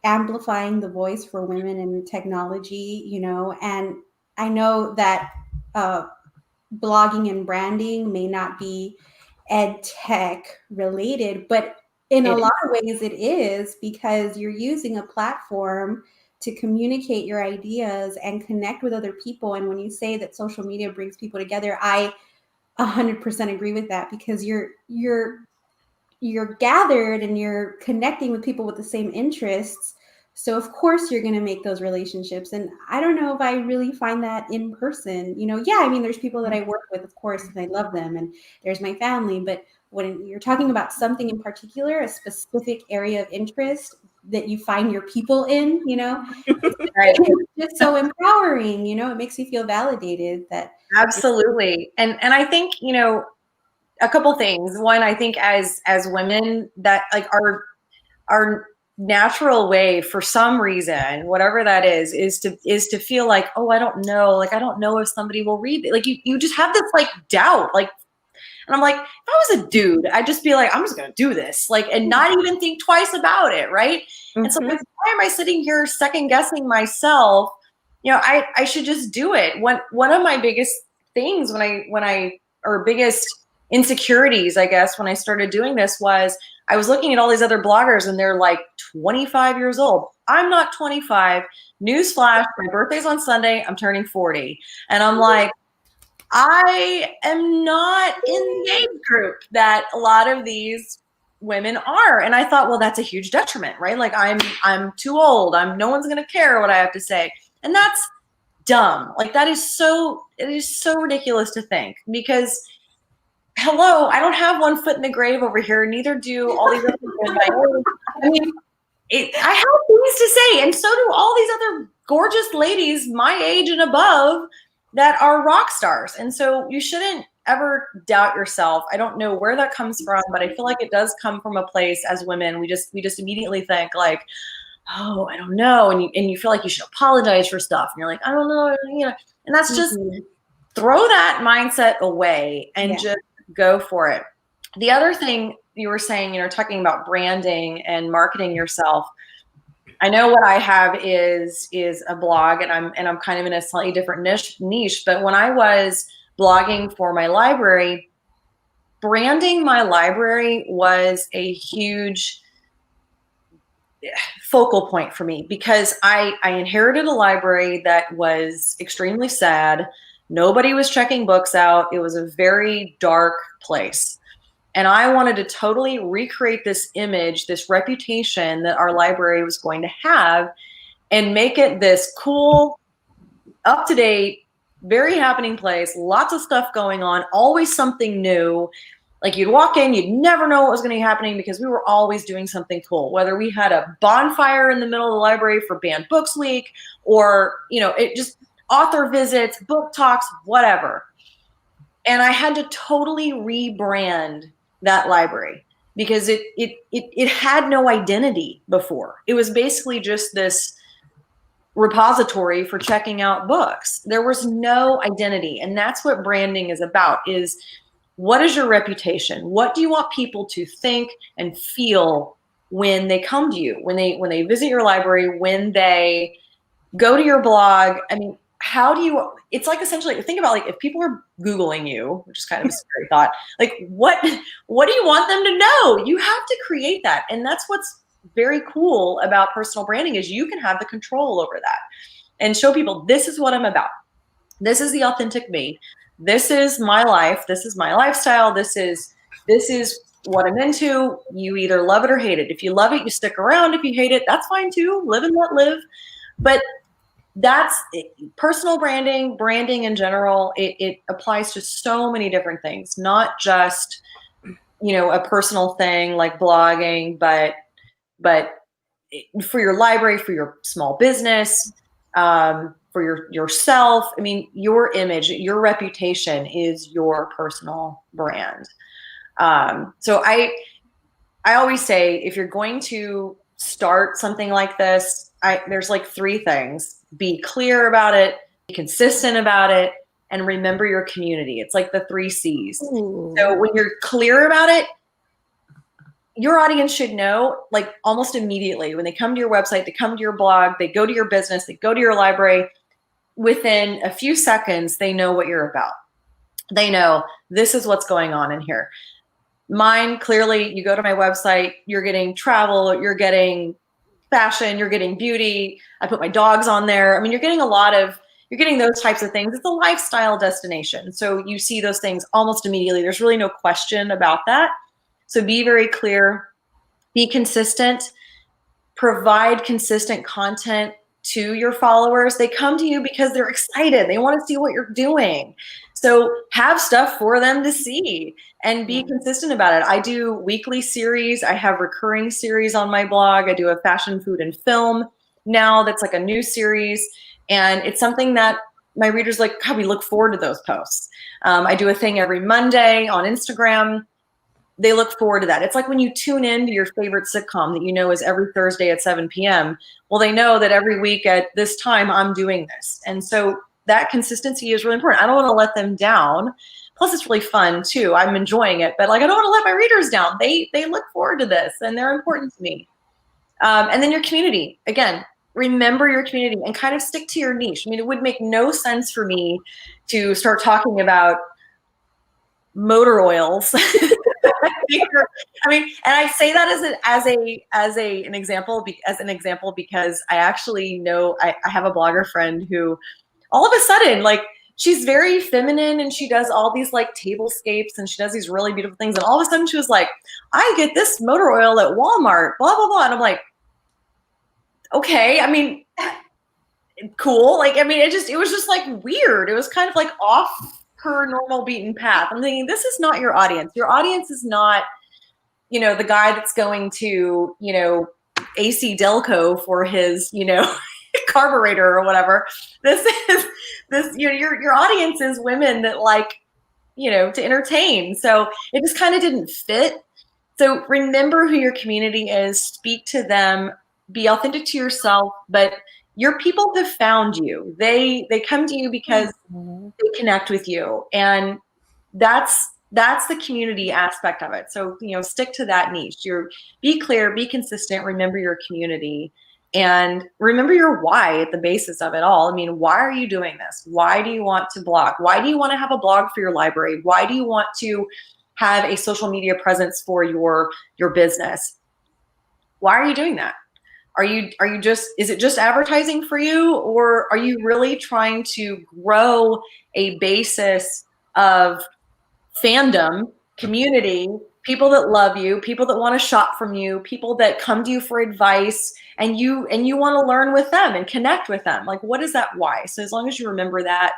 amplifying the voice for women in technology, you know, and I know that blogging and branding may not be ed tech related, but in a lot of ways it is, because you're using a platform to communicate your ideas and connect with other people. And when you say that social media brings people together, I 100% agree with that, because you're gathered and you're connecting with people with the same interests. So of course you're going to make those relationships. And I don't know if I really find that in person, you know. Yeah, I mean, there's people that I work with, of course, and I love them, and there's my family. But when you're talking about something in particular, a specific area of interest that you find your people in, you know, it's just so empowering, you know. It makes you feel validated. That absolutely. And I think, you know, a couple things. One, I think as women, that like our natural way, for some reason, whatever that is to feel like, oh, I don't know. Like, I don't know if somebody will read it. Like you just have this like doubt, like, and I'm like, if I was a dude, I'd just be like, I'm just going to do this, like, and not even think twice about it. Right. And so why am I sitting here second guessing myself? You know, I should just do it. One of my biggest things or biggest insecurities, I guess, when I started doing this was I was looking at all these other bloggers and they're like 25 years old. I'm not 25. Newsflash, my birthday's on Sunday. I'm turning 40. And I'm like, I am not in the age group that a lot of these women are. And I thought, well, that's a huge detriment, right? Like I'm too old. No one's going to care what I have to say. And that's dumb. Like it is so ridiculous to think, because hello, I don't have one foot in the grave over here. Neither do all these other women. I mean, I have things to say, and so do all these other gorgeous ladies my age and above that are rock stars. And so you shouldn't ever doubt yourself. I don't know where that comes from, but I feel like it does come from a place as women. We just immediately think like, oh, I don't know. And you feel like you should apologize for stuff. And you're like, I don't know, you know, and that's just throw that mindset away and just go for it. The other thing you were saying, you know, talking about branding and marketing yourself. I know what I have is a blog, and I'm kind of in a slightly different niche. But when I was blogging for my library, branding my library was a huge focal point for me, because I inherited a library that was extremely sad. Nobody was checking books out. It was a very dark place. And I wanted to totally recreate this image, this reputation that our library was going to have, and make it this cool, up-to-date, very happening place, lots of stuff going on, always something new. Like you'd walk in, you'd never know what was going to be happening, because we were always doing something cool, whether we had a bonfire in the middle of the library for Banned Books Week, or, you know, it just author visits, book talks, whatever. And I had to totally rebrand that library, because it had no identity before. It was basically just this repository for checking out books. There was no identity. And that's what branding is about, is what is your reputation? What do you want people to think and feel when they come to you, when they visit your library, when they go to your blog? I mean, how do you, it's like essentially, think about like if people are Googling you, which is kind of a scary thought, like what do you want them to know? You have to create that. And that's what's very cool about personal branding, is you can have the control over that and show people, this is what I'm about. This is the authentic me. This is my life. This is my lifestyle. This is what I'm into. You either love it or hate it. If you love it, you stick around. If you hate it, that's fine too. Live and let live. But that's personal branding in general. It applies to so many different things, not just, a personal thing like blogging, but for your library, for your small business, for yourself. I mean, your image, your reputation is your personal brand. So I always say, if you're going to start something like this, there's like 3 things. Be clear about it, be consistent about it, and remember your community. It's like the 3 C's. Ooh. So when you're clear about it, your audience should know, like almost immediately, when they come to your website, they come to your blog, they go to your business, they go to your library, within a few seconds, they know what you're about. They know this is what's going on in here. Mine, clearly, you go to my website, you're getting travel, you're getting fashion, you're getting beauty. I put my dogs on there. I mean, you're getting those types of things. It's a lifestyle destination. So you see those things almost immediately. There's really no question about that. So be very clear, be consistent, provide consistent content to your followers. They come to you because they're excited. They want to see what you're doing. So have stuff for them to see and be consistent about it. I do weekly series. I have recurring series on my blog. I do a fashion, food, and film now that's like a new series. And it's something that my readers like, God, we look forward to those posts. I do a thing every Monday on Instagram. They look forward to that. It's like when you tune in to your favorite sitcom that you know is every Thursday at 7 p.m. Well, they know that every week at this time I'm doing this. And so that consistency is really important. I don't want to let them down. Plus, it's really fun too. I'm enjoying it, but like I don't want to let my readers down. They look forward to this, and they're important to me. And then your community. Again, remember your community and kind of stick to your niche. I mean, it would make no sense for me to start talking about motor oils. I mean, and I say that as an example because I actually know I have a blogger friend who all of a sudden, like, she's very feminine and she does all these like tablescapes and she does these really beautiful things. And all of a sudden she was like, I get this motor oil at Walmart, blah, blah, blah. And I'm like, okay, I mean, cool. Like, I mean, it was just like weird. It was kind of like off her normal beaten path. I'm thinking, this is not your audience. Your audience is not, the guy that's going to, AC Delco for his, carburetor or whatever. Your audience is women that like, to entertain. So it just kind of didn't fit. So remember who your community is, speak to them, be authentic to yourself, but your people have found you. They come to you because they connect with you. And that's the community aspect of it. So, stick to that niche. Be clear, be consistent, remember your community, and remember your why at the basis of it all. I mean, why are you doing this? Why do you want to blog? Why do you want to have a blog for your library? Why do you want to have a social media presence for your business? Why are you doing that? Is it just advertising for you, or are you really trying to grow a basis of fandom, community, people that love you, people that want to shop from you, people that come to you for advice, and you want to learn with them and connect with them? Like, what is that why? So as long as you remember that,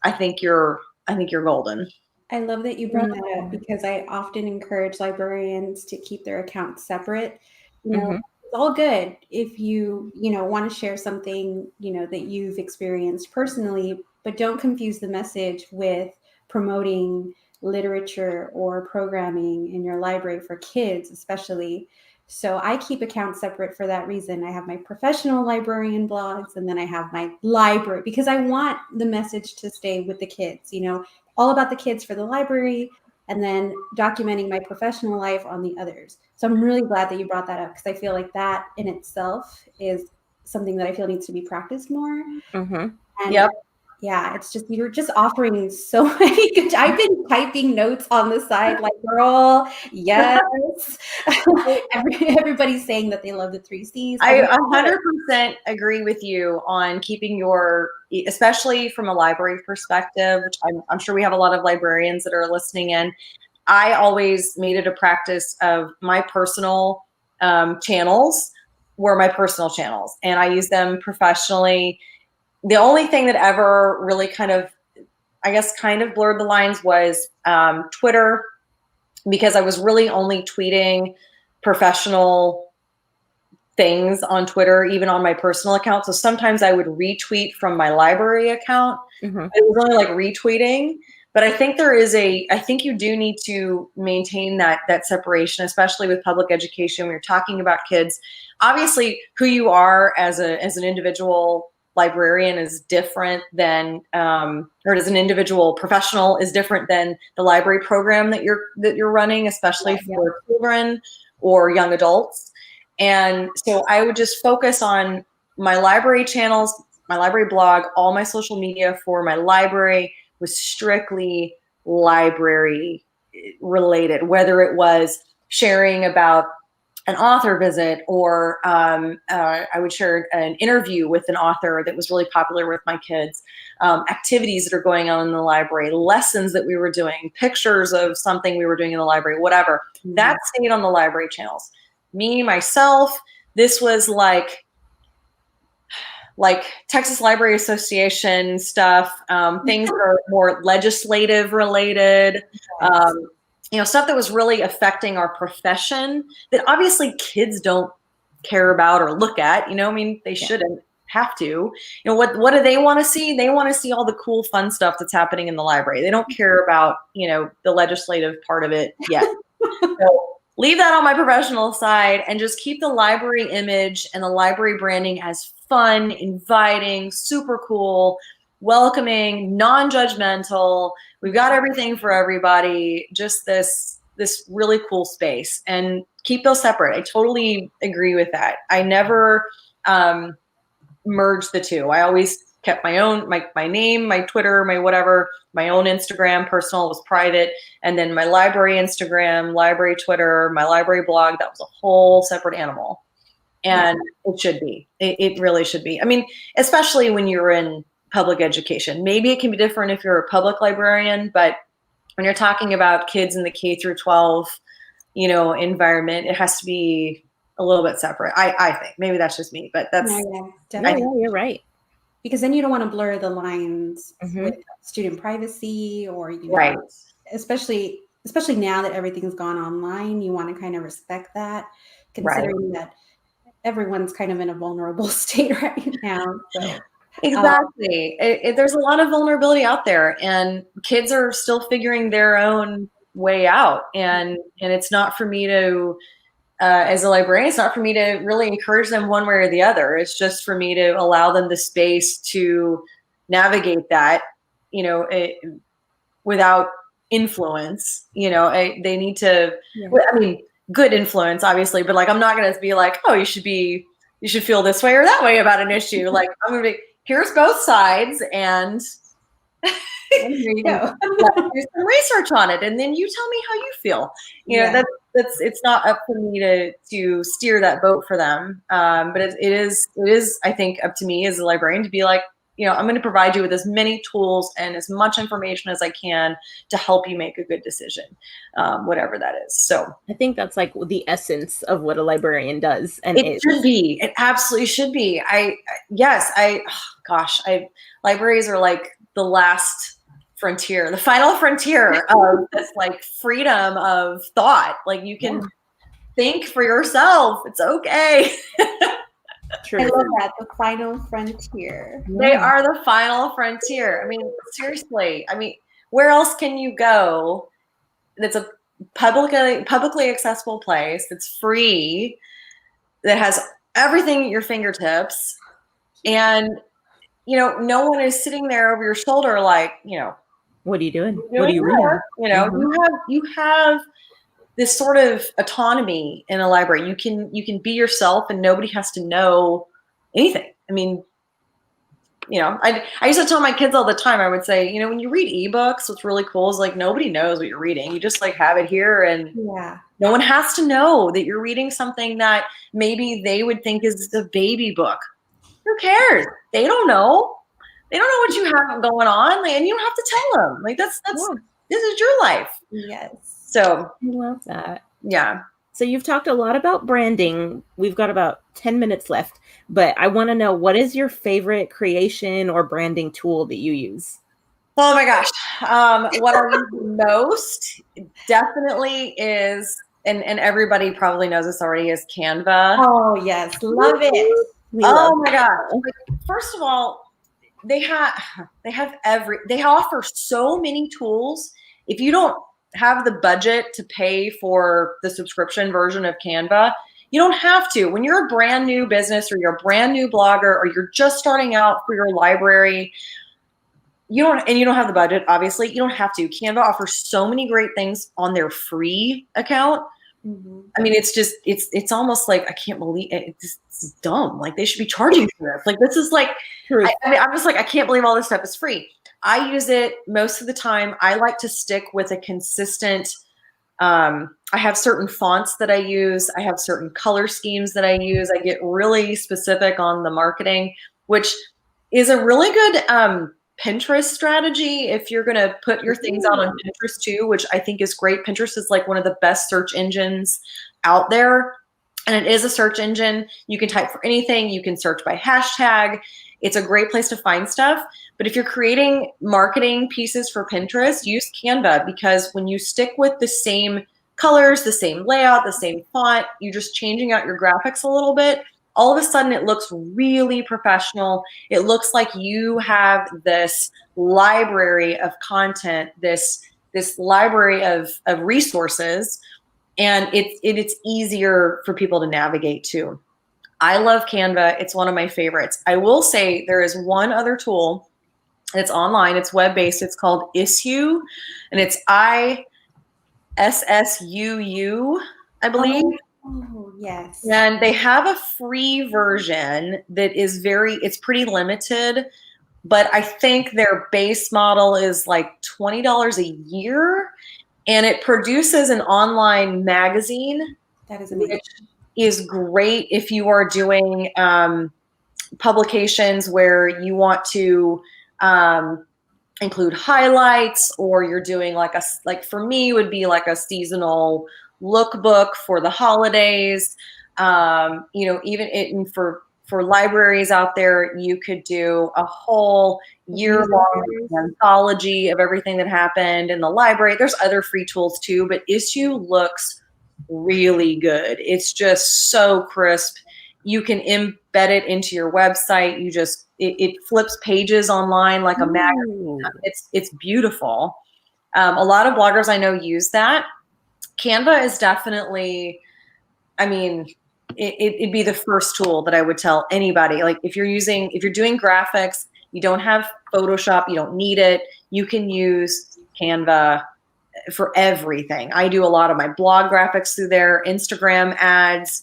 I think you're golden. I love that you brought that up, because I often encourage librarians to keep their accounts separate. It's all good if you want to share something, that you've experienced personally, but don't confuse the message with promoting literature or programming in your library for kids, especially, So I keep accounts separate for that reason. I have my professional librarian blogs, and then I have my library, because I want the message to stay with the kids, all about the kids for the library, and then documenting my professional life on the others. So I'm really glad that you brought that up, because I feel like that in itself is something that I feel needs to be practiced more. Mm-hmm. And Yep. yeah, it's just, you're just offering so many good. I've been typing notes on the side, like, girl, yes. Everybody's saying that they love the 3 C's. I 100% agree with you on keeping especially from a library perspective, which I'm sure we have a lot of librarians that are listening in. I always made it a practice of my personal channels were my personal channels, and I use them professionally. The only thing that ever really kind of blurred the lines was Twitter, because I was really only tweeting professional things on Twitter, even on my personal account. So sometimes I would retweet from my library account. Mm-hmm. It was only like retweeting. But I think I think you do need to maintain that separation, especially with public education when you're talking about kids. Obviously, who you are as an individual librarian is different than, or as an individual professional is different than the library program that you're running, especially for children or young adults. And so I would just focus on my library channels, my library blog, all my social media for my library was strictly library related, whether it was sharing about an author visit, or I would share an interview with an author that was really popular with my kids, activities that are going on in the library, lessons that we were doing, pictures of something we were doing in the library, whatever. Mm-hmm. That stayed on the library channels. Me, myself, this was like Texas Library Association stuff, things that are more legislative related, stuff that was really affecting our profession that obviously kids don't care about or look at, they shouldn't have to. What do they want to see? They want to see all the cool, fun stuff that's happening in the library. They don't care about, the legislative part of it yet. So leave that on my professional side and just keep the library image and the library branding as fun, inviting, super cool, welcoming, non-judgmental. We've got everything for everybody. Just this really cool space, and keep those separate. I totally agree with that. I never merged the two. I always kept my own, my name, my Twitter, my whatever, my own Instagram, personal was private. And then my library Instagram, library Twitter, my library blog, that was a whole separate animal. And it should be. It really should be. I mean, especially when you're in public education. Maybe it can be different if you're a public librarian, but when you're talking about kids in the K through 12, environment, it has to be a little bit separate. I think. Maybe that's just me, but that's definitely. You're right. Because then you don't want to blur the lines with student privacy, or right. Especially now that everything's gone online, you want to kind of respect that, considering that everyone's kind of in a vulnerable state right now. So. Exactly. There's a lot of vulnerability out there, and kids are still figuring their own way out. And it's not for me to, as a librarian, it's not for me to really encourage them one way or the other. It's just for me to allow them the space to navigate that, without influence. They need to, good influence, obviously, but I'm not going to be like, oh, you should feel this way or that way about an issue. I'm going to be, here's both sides, and here you go. Do some research on it, and then you tell me how you feel. That's it's not up for me to steer that boat for them. But it is I think up to me as a librarian to be like, I'm going to provide you with as many tools and as much information as I can to help you make a good decision, whatever that is. So I think that's like the essence of what a librarian does. And it should be. It absolutely should be. Libraries are like the last frontier, the final frontier of this freedom of thought. You can think for yourself. It's okay. True. I love that. The final frontier. They are the final frontier. I mean, seriously. I mean, where else can you go that's a publicly accessible place that's free, that has everything at your fingertips, and no one is sitting there over your shoulder like, what are you doing? What are you reading? You have this sort of autonomy in a library. You can be yourself, and nobody has to know anything. I mean, I used to tell my kids all the time, I would say, when you read ebooks, what's really cool is like nobody knows what you're reading. You just like have it here, and no one has to know that you're reading something that maybe they would think is a baby book. Who cares? They don't know. They don't know what you have going on, and you don't have to tell them. Like this is your life. Yes. So I love that. Yeah. So you've talked a lot about branding. We've got about 10 minutes left, but I want to know, what is your favorite creation or branding tool that you use? Oh my gosh. What I use most definitely is, and everybody probably knows this already, is Canva. Oh yes. Love it. My gosh. First of all, they offer so many tools. If you don't have the budget to pay for the subscription version of Canva, you don't have to. When you're a brand new business, or you're a brand new blogger, or you're just starting out for your library, you don't have the budget, obviously, you don't have to. Canva offers so many great things on their free account. Mm-hmm. I mean, it's almost like, I can't believe it. It's dumb. Like, they should be charging for this. Like, this is like, I'm just like, I can't believe all this stuff is free. I use it most of the time. I like to stick with a consistent, I have certain fonts that I use. I have certain color schemes that I use. I get really specific on the marketing, which is a really good Pinterest strategy if you're going to put your things out on Pinterest too, which I think is great. Pinterest is like one of the best search engines out there. And it is a search engine. You can type for anything. You can search by hashtag. It's a great place to find stuff. But if you're creating marketing pieces for Pinterest, use Canva, because when you stick with the same colors, the same layout, the same font, you're just changing out your graphics a little bit. All of a sudden, it looks really professional. It looks like you have this library of content, this library of resources, and it's easier for people to navigate too. I love Canva. It's one of my favorites. I will say there is one other tool. It's online. It's web-based. It's called Issuu, and it's ISSUU, I believe. Oh, yes. And they have a free version that is it's pretty limited, but I think their base model is like $20 a year, and it produces an online magazine. That is amazing. Which is great if you are doing publications where you want to include highlights, or you're doing like for me would be like a seasonal lookbook for the holidays. Even for libraries out there, you could do a whole year-long anthology of everything that happened in the library. There's other free tools too, but Issuu looks really good. It's just so crisp. You can embed it into your website. It flips pages online like a magazine. It's beautiful. A lot of bloggers I know use that. Canva is definitely, it'd be the first tool that I would tell anybody. Like, if you're doing graphics, you don't have Photoshop, you don't need it, you can use Canva for everything. I do a lot of my blog graphics through there, Instagram ads,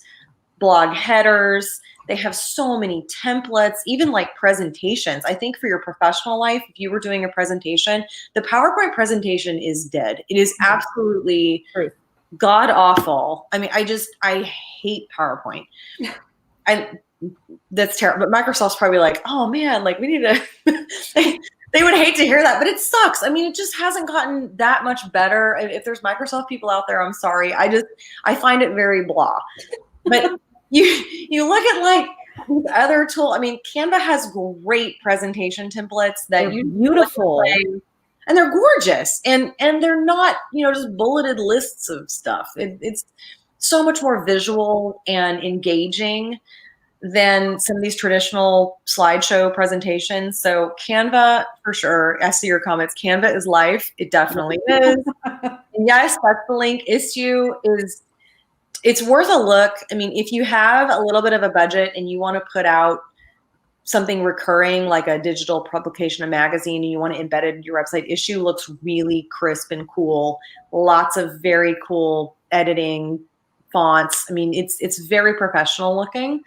blog headers. They have so many templates, even like presentations. I think for your professional life, if you were doing a presentation, the PowerPoint presentation is dead. It is absolutely god awful. I hate PowerPoint. That's terrible. But Microsoft's probably like, oh man, like we need to, they would hate to hear that, but it sucks. It just hasn't gotten that much better. If there's Microsoft people out there, I'm sorry. I find it very blah. But you look at like these other tools. Canva has great presentation templates that you beautiful. And they're gorgeous, and they're not, just bulleted lists of stuff. It's so much more visual and engaging than some of these traditional slideshow presentations. So Canva, for sure. I see your comments. Canva is life. It definitely is. And yes, that's the link. Issue is, it's worth a look. I mean, if you have a little bit of a budget and you want to put out something recurring like a digital publication, a magazine, and you want to embed it in your website, Issue looks really crisp and cool. Lots of very cool editing, fonts. I mean, it's very professional looking.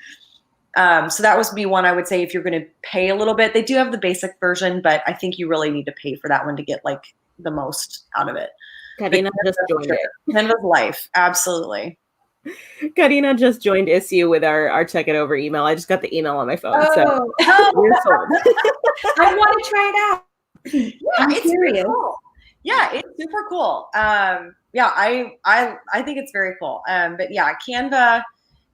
So that would be one I would say if you're going to pay a little bit. They do have the basic version, but I think you really need to pay for that one to get like the most out of it. Karina just joined it. Canva's life, absolutely. Karina just joined Issue with our check it over email. I just got the email on my phone. So we're sold. I want to try it out. Yeah, it's very cool. Yeah, it's super cool. Yeah, I think it's very cool. But yeah, Canva,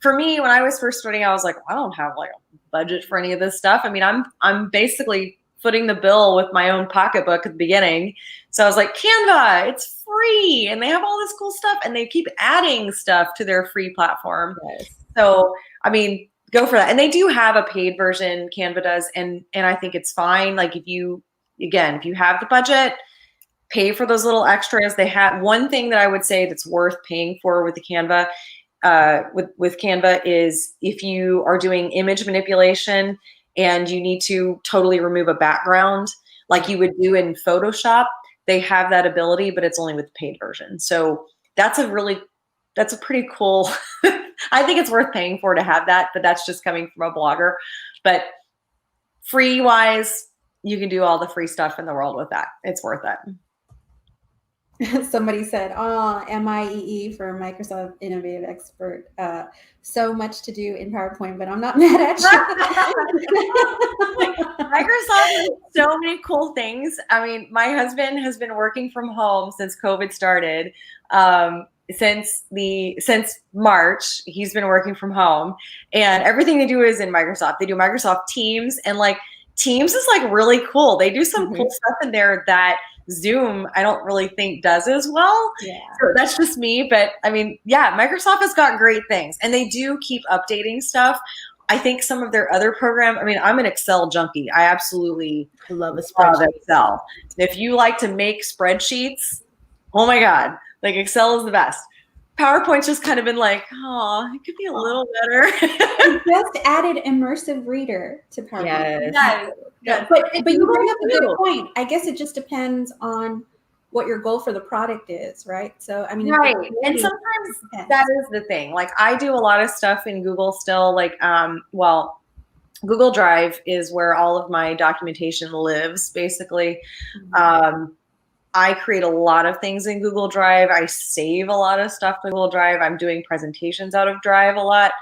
for me, when I was first starting, I was like, I don't have like a budget for any of this stuff. I mean, I'm basically footing the bill with my own pocketbook at the beginning. So I was like, Canva, it's free. And they have all this cool stuff and they keep adding stuff to their free platform. Yes. So, I mean, go for that. And they do have a paid version, Canva does. And I think it's fine. Like if you have the budget, pay for those little extras. They have one thing that I would say that's worth paying for with the Canva, with Canva is if you are doing image manipulation and you need to totally remove a background like you would do in Photoshop, they have that ability, but it's only with the paid version. So that's a pretty cool, I think it's worth paying for to have that, but that's just coming from a blogger. But free wise, you can do all the free stuff in the world with that. It's worth it. Somebody said, MIEE for Microsoft Innovative Expert. So much to do in PowerPoint, but I'm not mad at you. Microsoft has so many cool things. I mean, my husband has been working from home since COVID started. Since March, he's been working from home, and everything they do is in Microsoft. They do Microsoft Teams, and like Teams is like really cool. They do some cool stuff in there that Zoom, I don't really think does as well. Yeah. So that's just me. But I mean, yeah, Microsoft has got great things and they do keep updating stuff. I think some of their other program, I mean, I'm an Excel junkie. I absolutely love a spreadsheet. Excel. If you like to make spreadsheets, oh my God, like Excel is the best. PowerPoint's just kind of been like, it could be a little better. We just added immersive reader to PowerPoint. Yes. But you bring up a good point. I guess it just depends on what your goal for the product is, right? So, I mean, right. And sometimes that is the thing. Like I do a lot of stuff in Google still, like, Google Drive is where all of my documentation lives, basically. I create a lot of things in Google Drive. I save a lot of stuff in Google Drive. I'm doing presentations out of Drive a lot.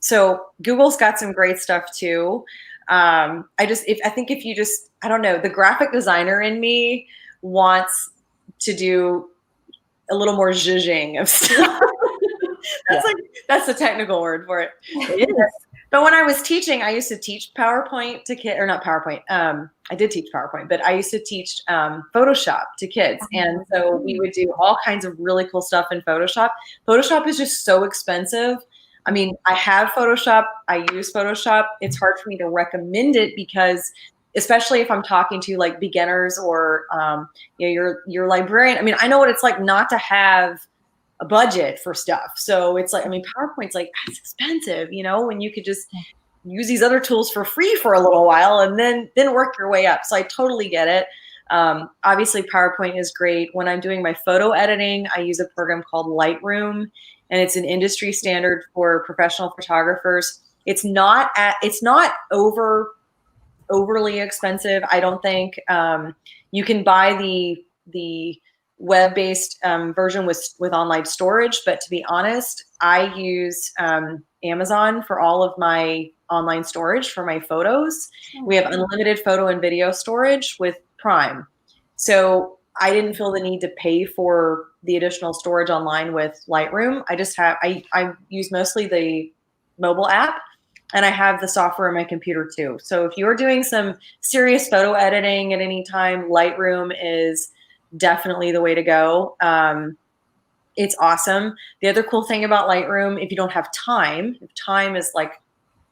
So Google's got some great stuff too. I think if you just, I don't know, the graphic designer in me wants to do a little more zhuzhing of stuff. That's the technical word for it. It is. But when I was teaching, I used to teach PowerPoint to kids, or not PowerPoint. I did teach PowerPoint, but I used to teach Photoshop to kids. And so we would do all kinds of really cool stuff in Photoshop. Photoshop is just so expensive. I mean, I have Photoshop. I use Photoshop. It's hard for me to recommend it because, especially if I'm talking to like beginners or your librarian. I mean, I know what it's like not to have a budget for stuff. So it's like, I mean, PowerPoint's like, it's expensive, when you could just use these other tools for free for a little while and then work your way up. So I totally get it. Obviously PowerPoint is great. When I'm doing my photo editing, I use a program called Lightroom, and it's an industry standard for professional photographers. It's not overly expensive, I don't think. You can buy the web-based version with online storage, but to be honest, I use Amazon for all of my online storage for my photos. We have unlimited photo and video storage with Prime. So I didn't feel the need to pay for the additional storage online with Lightroom. I use mostly the mobile app, and I have the software on my computer too. So if you're doing some serious photo editing at any time, Lightroom is definitely the way to go. It's awesome. The other cool thing about Lightroom, if you don't have time, if time is like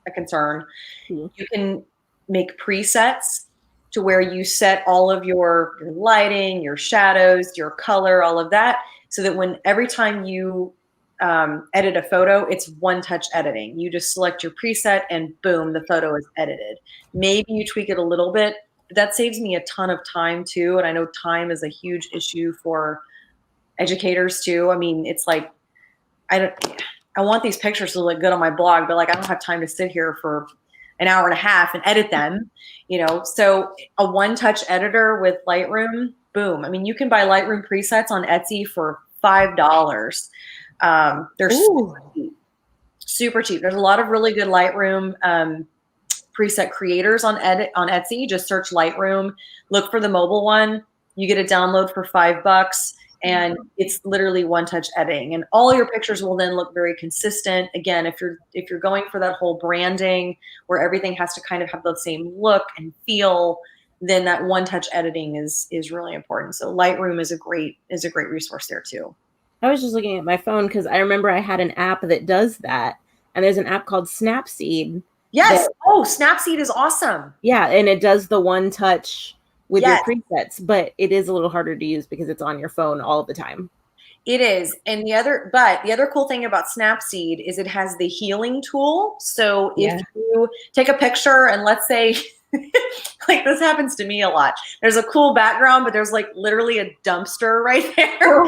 a concern. Mm. You can make presets to where you set all of your lighting, your shadows, your color, all of that, so that every time you edit a photo, it's one-touch editing. You just select your preset and boom, the photo is edited. Maybe you tweak it a little bit, but that saves me a ton of time too. And I know time is a huge issue for educators too. I mean, it's like, I want these pictures to look good on my blog, but like, I don't have time to sit here for an hour and a half and edit them, so a one-touch editor with Lightroom, boom. I mean, you can buy Lightroom presets on Etsy for $5. They're super cheap. There's a lot of really good Lightroom preset creators on Etsy. Just search Lightroom, look for the mobile one. You get a download for $5. And it's literally one-touch editing, and all your pictures will then look very consistent. Again, if you're going for that whole branding where everything has to kind of have the same look and feel, then that one-touch editing is really important. So Lightroom is a great resource there too. I was just looking at my phone because I remember I had an app that does that, and there's an app called Snapseed. Yes. Snapseed is awesome. Yeah, and it does the one-touch with your presets, but it is a little harder to use because it's on your phone all the time. It is. And the other cool thing about Snapseed is it has the healing tool. So if you take a picture and let's say, like this happens to me a lot, there's a cool background, but there's like literally a dumpster right there.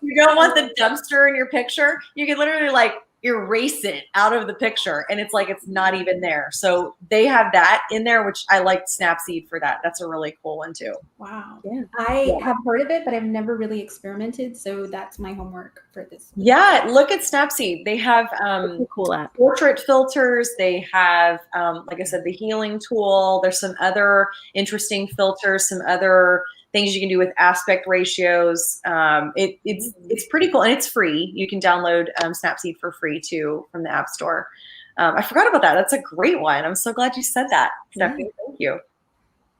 You don't want the dumpster in your picture. You can literally like erase it out of the picture and it's like it's not even there. So they have that in there, which I like Snapseed for that. That's a really cool one too. Wow. Yeah. I have heard of it, but I've never really experimented. So that's my homework for this week. Yeah, look at Snapseed. They have cool app. Portrait filters. They have, like I said, the healing tool. There's some other interesting filters, some other things you can do with aspect ratios. It's pretty cool and it's free. You can download Snapseed for free too from the App Store. I forgot about that. That's a great one. I'm so glad you said that, Stephanie. Thank you.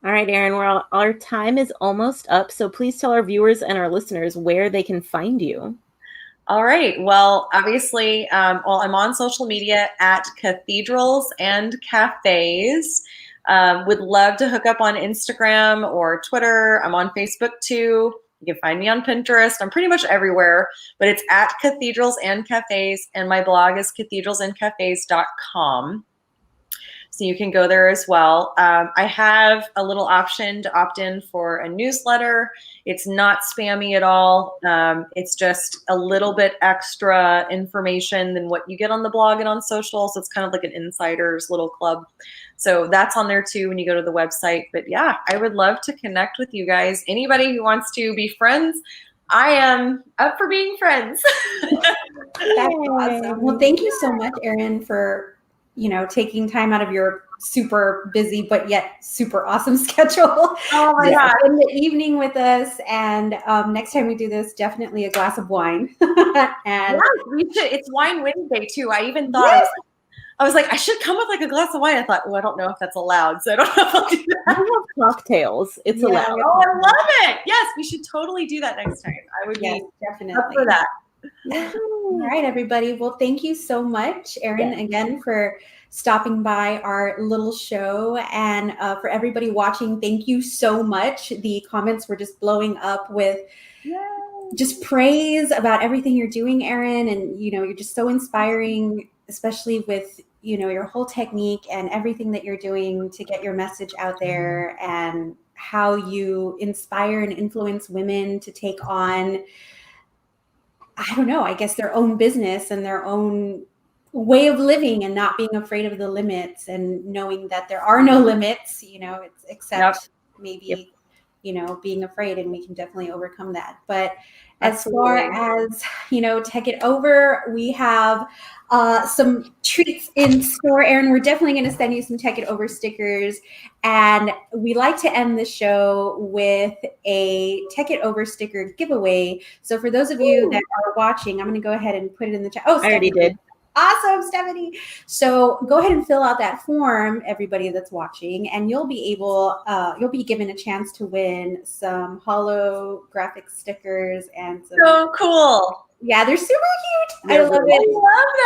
All right, Erin, our time is almost up. So please tell our viewers and our listeners where they can find you. All right. Well, obviously, I'm on social media at Cathedrals and Cafes. Would love to hook up on Instagram or Twitter. I'm on Facebook too. You can find me on Pinterest. I'm pretty much everywhere, but it's at Cathedrals and Cafes, and my blog is cathedralsandcafes.com. So you can go there as well. I have a little option to opt in for a newsletter. It's not spammy at all. It's just a little bit extra information than what you get on the blog and on social. So it's kind of like an insider's little club. So that's on there too when you go to the website. But yeah, I would love to connect with you guys. Anybody who wants to be friends, I am up for being friends. That's awesome. Well, thank you so much, Erin, for taking time out of your super busy but yet super awesome schedule. Oh my God. In the evening with us. And next time we do this, definitely a glass of wine. And we should. It's Wine Wednesday too. I even thought I was like, I should come with like a glass of wine. I thought, I don't know if that's allowed, so I don't know if I'll do that. We have cocktails. It's allowed. Oh, I love it. Yes, we should totally do that next time. I would be definitely up for that. Yeah. All right, everybody. Well, thank you so much, Erin, again, for stopping by our little show. And for everybody watching, thank you so much. The comments were just blowing up with just praise about everything you're doing, Erin. And, you're just so inspiring, especially with, your whole technique and everything that you're doing to get your message out there and how you inspire and influence women to take on, I don't know, I guess their own business and their own way of living and not being afraid of the limits and knowing that there are no limits, it's except maybe, being afraid, and we can definitely overcome that. But as far as, Tech It Over, we have some treats in store, Erin. We're definitely going to send you some Tech It Over stickers. And we like to end the show with a Tech It Over sticker giveaway. So for those of you that are watching, I'm going to go ahead and put it in the chat. Oh, I already did. Awesome, Stephanie. So go ahead and fill out that form, everybody that's watching, and you'll be given a chance to win some holographic stickers and some. So cool. Yeah, they're super cute. I love it.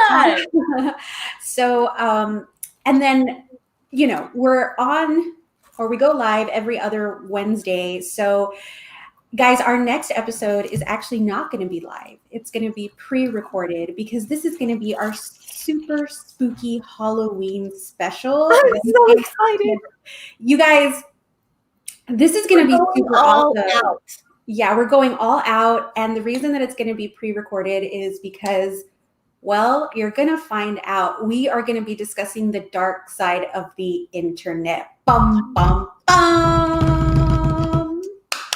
I love that. So, and then, we go live every other Wednesday. So, guys, our next episode is actually not going to be live. It's going to be pre-recorded because this is going to be our super spooky Halloween special. I'm so excited. You guys, this is going to be super awesome. Out. Yeah, we're going all out. And the reason that it's going to be pre-recorded is because, well, you're going to find out. We are going to be discussing the dark side of the internet. Bum, bum, bum.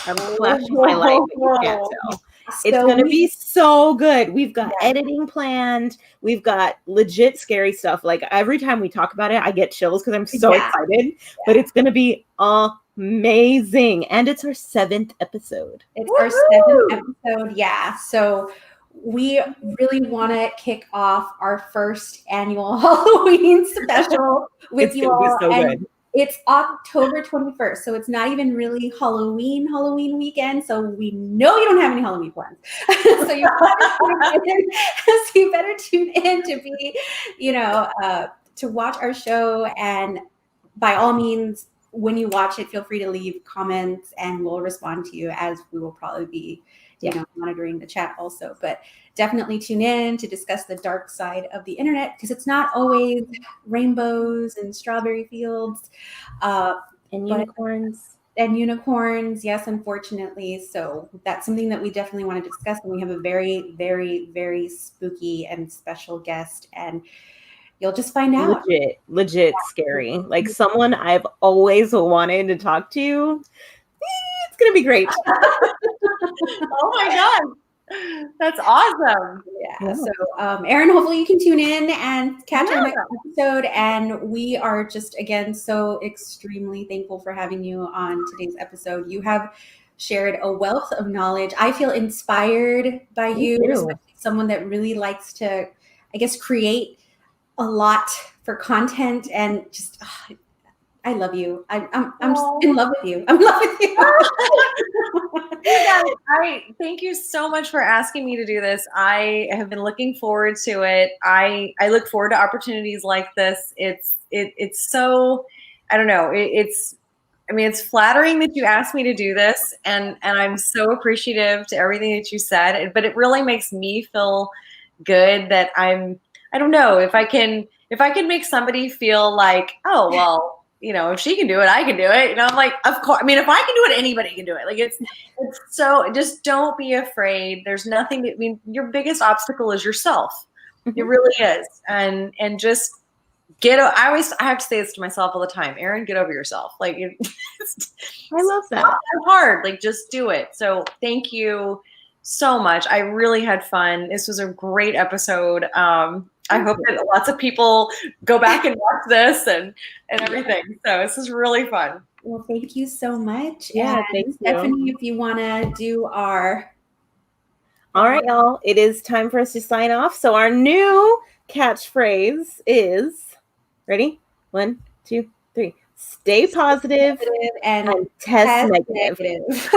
I'm flashing my light, but you can't tell. It's going to be so good. We've got editing planned. We've got legit scary stuff. Like every time we talk about it, I get chills because I'm so excited. But it's going to be amazing. And it's our 7th episode. It's our 7th episode. Yeah. So we really want to kick off our first annual Halloween special with you all. It's going to be so good. It's October 21st, so it's not even really Halloween weekend. So we know you don't have any Halloween plans. So you better tune in to be, to watch our show. And by all means, when you watch it, feel free to leave comments, and we'll respond to you, as we will probably be, monitoring the chat also. But definitely tune in to discuss the dark side of the internet, because it's not always rainbows and strawberry fields and unicorns. And unicorns, yes, unfortunately. So that's something that we definitely want to discuss. And we have a very, very, very spooky and special guest, and you'll just find out. Legit scary. Like someone I've always wanted to talk to. It's going to be great. Oh my God. That's awesome. Yeah. So, Erin, hopefully you can tune in and catch our next episode. And we are just, again, so extremely thankful for having you on today's episode. You have shared a wealth of knowledge. I feel inspired by you, especially someone that really likes to, I guess, create a lot for content, and just, I love you. I'm just in love with you. I'm in love with you. I thank you so much for asking me to do this. I have been looking forward to it. I look forward to opportunities like this. It's so, I don't know. It's flattering that you asked me to do this, and I'm so appreciative to everything that you said. But it really makes me feel good that I don't know, if I can make somebody feel like, oh, well, if she can do it, I can do it. I'm like, of course. If I can do it, anybody can do it. Like it's so, just don't be afraid. There's nothing your biggest obstacle is yourself. It really is. And just I have to say this to myself all the time. Erin, get over yourself. Like, I love that. It's hard. Like, just do it. So thank you so much. I really had fun. This was a great episode. I hope that lots of people go back and watch this and everything. So this is really fun. Well, thank you so much. Yeah, thanks, Stephanie, if you want to do our... All right, y'all. It is time for us to sign off. So our new catchphrase is... Ready? 1, 2, 3. Stay positive and test negative.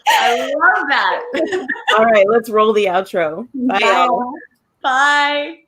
I love that. All right, let's roll the outro. Bye, y'all. Bye.